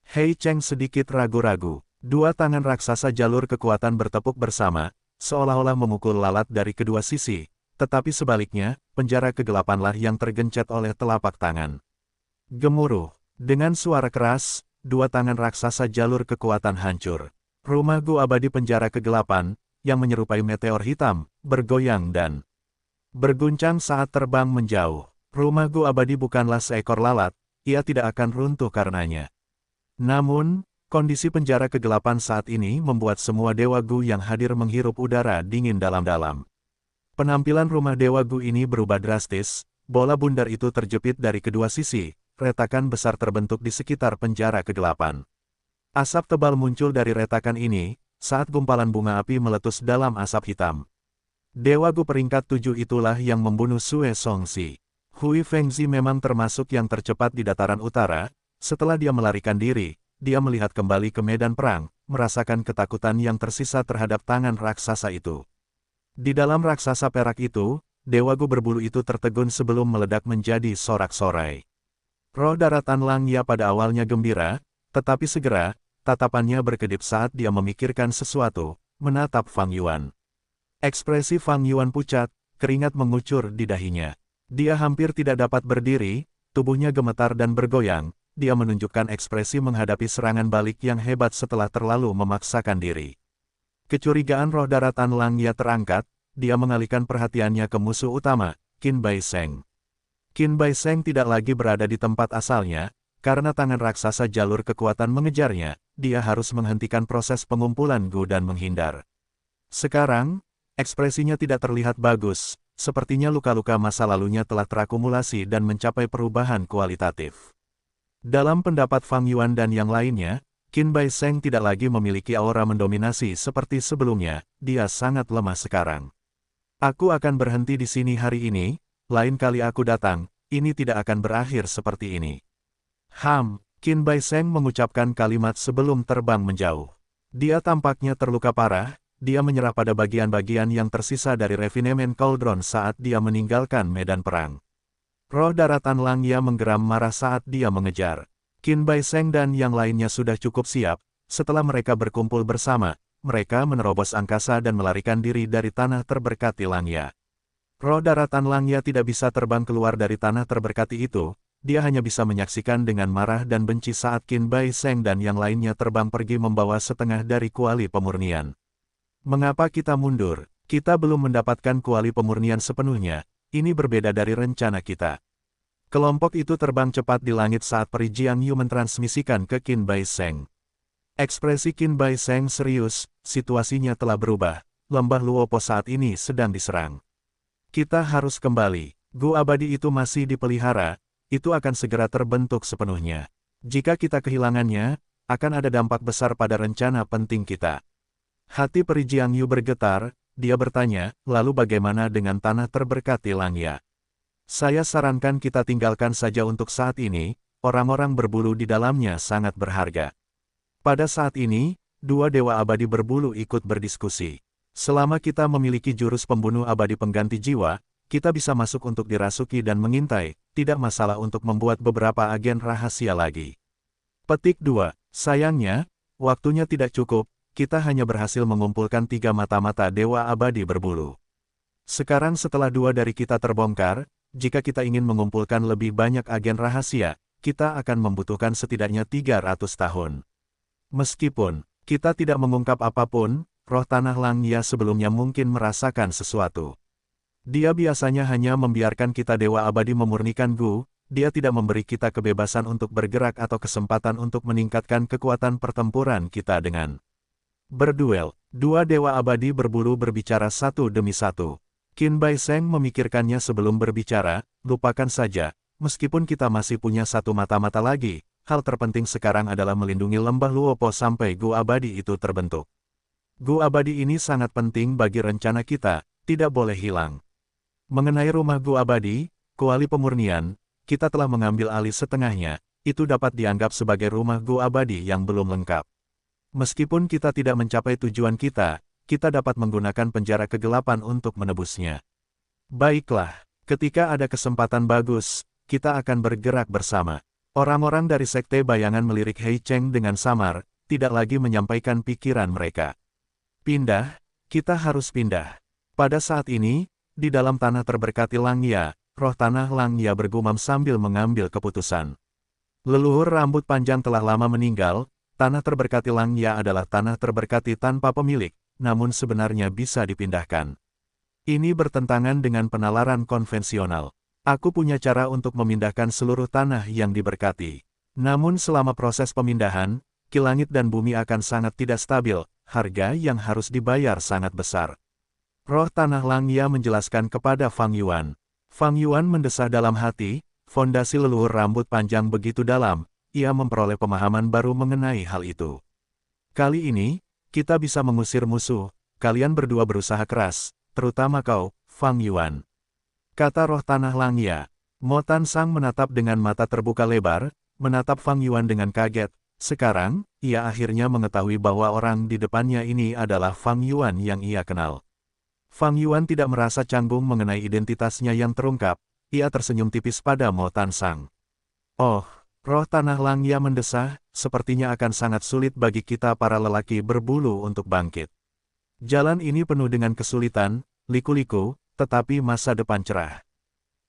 Hei Cheng sedikit ragu-ragu. 2 tangan raksasa jalur kekuatan bertepuk bersama, seolah-olah memukul lalat dari kedua sisi, tetapi sebaliknya, penjara kegelapanlah yang tergencet oleh telapak tangan. Gemuruh. Dengan suara keras, 2 tangan raksasa jalur kekuatan hancur. Rumah Gu abadi penjara kegelapan, yang menyerupai meteor hitam, bergoyang dan berguncang saat terbang menjauh. Rumah Gu abadi bukanlah seekor lalat, ia tidak akan runtuh karenanya. Namun, kondisi penjara kegelapan saat ini membuat semua dewa Gu yang hadir menghirup udara dingin dalam-dalam. Penampilan rumah dewa Gu ini berubah drastis, bola bundar itu terjepit dari kedua sisi, retakan besar terbentuk di sekitar penjara kegelapan. Asap tebal muncul dari retakan ini, saat gumpalan bunga api meletus dalam asap hitam. Dewa Gu peringkat 7 itulah yang membunuh Sue Songxi. Hui Fengzi memang termasuk yang tercepat di dataran utara. Setelah dia melarikan diri, dia melihat kembali ke medan perang, merasakan ketakutan yang tersisa terhadap tangan raksasa itu. Di dalam raksasa perak itu, Dewa Gu berbulu itu tertegun sebelum meledak menjadi sorak-sorai. Roh daratan Langya pada awalnya gembira, tetapi segera, tatapannya berkedip saat dia memikirkan sesuatu, menatap Fang Yuan. Ekspresi Fang Yuan pucat, keringat mengucur di dahinya. Dia hampir tidak dapat berdiri, tubuhnya gemetar dan bergoyang, dia menunjukkan ekspresi menghadapi serangan balik yang hebat setelah terlalu memaksakan diri. Kecurigaan roh daratan Langya terangkat, dia mengalihkan perhatiannya ke musuh utama, Qin Bai Sheng. Qin Bai Sheng tidak lagi berada di tempat asalnya, karena tangan raksasa jalur kekuatan mengejarnya, dia harus menghentikan proses pengumpulan Gu dan menghindar. Sekarang, ekspresinya tidak terlihat bagus, sepertinya luka-luka masa lalunya telah terakumulasi dan mencapai perubahan kualitatif. Dalam pendapat Fang Yuan dan yang lainnya, Qin Bai Sheng tidak lagi memiliki aura mendominasi seperti sebelumnya, dia sangat lemah sekarang. Aku akan berhenti di sini hari ini, lain kali aku datang, ini tidak akan berakhir seperti ini. Qin Bai Sheng mengucapkan kalimat sebelum terbang menjauh. Dia tampaknya terluka parah, dia menyerah pada bagian-bagian yang tersisa dari refinemen Cauldron saat dia meninggalkan medan perang. Roh daratan Langya menggeram marah saat dia mengejar. Qin Bai Sheng dan yang lainnya sudah cukup siap, setelah mereka berkumpul bersama, mereka menerobos angkasa dan melarikan diri dari tanah terberkati Langya. Roh daratan Langya tidak bisa terbang keluar dari tanah terberkati itu, dia hanya bisa menyaksikan dengan marah dan benci saat Qin Bai Sheng dan yang lainnya terbang pergi membawa setengah dari kuali pemurnian. Mengapa kita mundur? Kita belum mendapatkan kuali pemurnian sepenuhnya, ini berbeda dari rencana kita. Kelompok itu terbang cepat di langit saat peri Jiang Yu mentransmisikan ke Qin Bai Sheng. Ekspresi Qin Bai Sheng serius, situasinya telah berubah, lembah Luopo saat ini sedang diserang. Kita harus kembali, Gu abadi itu masih dipelihara, itu akan segera terbentuk sepenuhnya. Jika kita kehilangannya, akan ada dampak besar pada rencana penting kita. Hati peri Jiang Yu bergetar, dia bertanya, lalu bagaimana dengan tanah terberkati Langya? Saya sarankan kita tinggalkan saja untuk saat ini, orang-orang berbulu di dalamnya sangat berharga. Pada saat ini, dua dewa abadi berbulu ikut berdiskusi. Selama kita memiliki jurus pembunuh abadi pengganti jiwa, kita bisa masuk untuk dirasuki dan mengintai, tidak masalah untuk membuat beberapa agen rahasia lagi. Petik 2. Sayangnya, waktunya tidak cukup, kita hanya berhasil mengumpulkan 3 mata-mata dewa abadi berbulu. Sekarang setelah 2 dari kita terbongkar, jika kita ingin mengumpulkan lebih banyak agen rahasia, kita akan membutuhkan setidaknya 300 tahun. Meskipun kita tidak mengungkap apapun, roh tanah Langya sebelumnya mungkin merasakan sesuatu. Dia biasanya hanya membiarkan kita dewa abadi memurnikan Gu, dia tidak memberi kita kebebasan untuk bergerak atau kesempatan untuk meningkatkan kekuatan pertempuran kita dengan berduel. 2 dewa abadi berbulu berbicara satu demi satu. Qin Bai Sheng memikirkannya sebelum berbicara, lupakan saja, meskipun kita masih punya 1 mata-mata lagi, hal terpenting sekarang adalah melindungi lembah Luopo sampai Gu abadi itu terbentuk. Gu abadi ini sangat penting bagi rencana kita, tidak boleh hilang. Mengenai rumah Gu abadi, kuali pemurnian, kita telah mengambil alih setengahnya, itu dapat dianggap sebagai rumah Gu abadi yang belum lengkap. Meskipun kita tidak mencapai tujuan kita dapat menggunakan penjara kegelapan untuk menebusnya. Baiklah, ketika ada kesempatan bagus, kita akan bergerak bersama. Orang-orang dari Sekte Bayangan melirik Hei Cheng dengan samar, tidak lagi menyampaikan pikiran mereka. Pindah, kita harus pindah. Pada saat ini, di dalam tanah terberkati Langya, roh tanah Langya bergumam sambil mengambil keputusan. Leluhur rambut panjang telah lama meninggal, tanah terberkati Langya adalah tanah terberkati tanpa pemilik, namun sebenarnya bisa dipindahkan. Ini bertentangan dengan penalaran konvensional. Aku punya cara untuk memindahkan seluruh tanah yang diberkati. Namun selama proses pemindahan, ki langit dan bumi akan sangat tidak stabil, harga yang harus dibayar sangat besar. Roh tanah Langya menjelaskan kepada Fang Yuan. Fang Yuan mendesah dalam hati, fondasi leluhur rambut panjang begitu dalam, ia memperoleh pemahaman baru mengenai hal itu. Kali ini, kita bisa mengusir musuh, kalian berdua berusaha keras, terutama kau, Fang Yuan. Kata roh tanah Langya. Mo Tan Sang menatap dengan mata terbuka lebar, menatap Fang Yuan dengan kaget. Sekarang, ia akhirnya mengetahui bahwa orang di depannya ini adalah Fang Yuan yang ia kenal. Fang Yuan tidak merasa canggung mengenai identitasnya yang terungkap, ia tersenyum tipis pada Mo Tansang. Oh, roh tanah Langya mendesah, sepertinya akan sangat sulit bagi kita para lelaki berbulu untuk bangkit. Jalan ini penuh dengan kesulitan, liku-liku, tetapi masa depan cerah.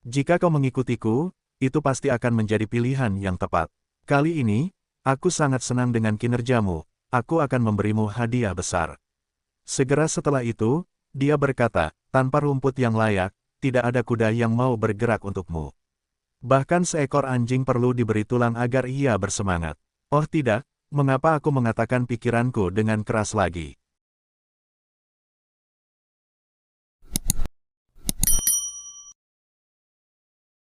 Jika kau mengikutiku, itu pasti akan menjadi pilihan yang tepat. Kali ini, aku sangat senang dengan kinerjamu, aku akan memberimu hadiah besar. Segera setelah itu, dia berkata, tanpa rumput yang layak, tidak ada kuda yang mau bergerak untukmu. Bahkan seekor anjing perlu diberi tulang agar ia bersemangat. Oh tidak, mengapa aku mengatakan pikiranku dengan keras lagi?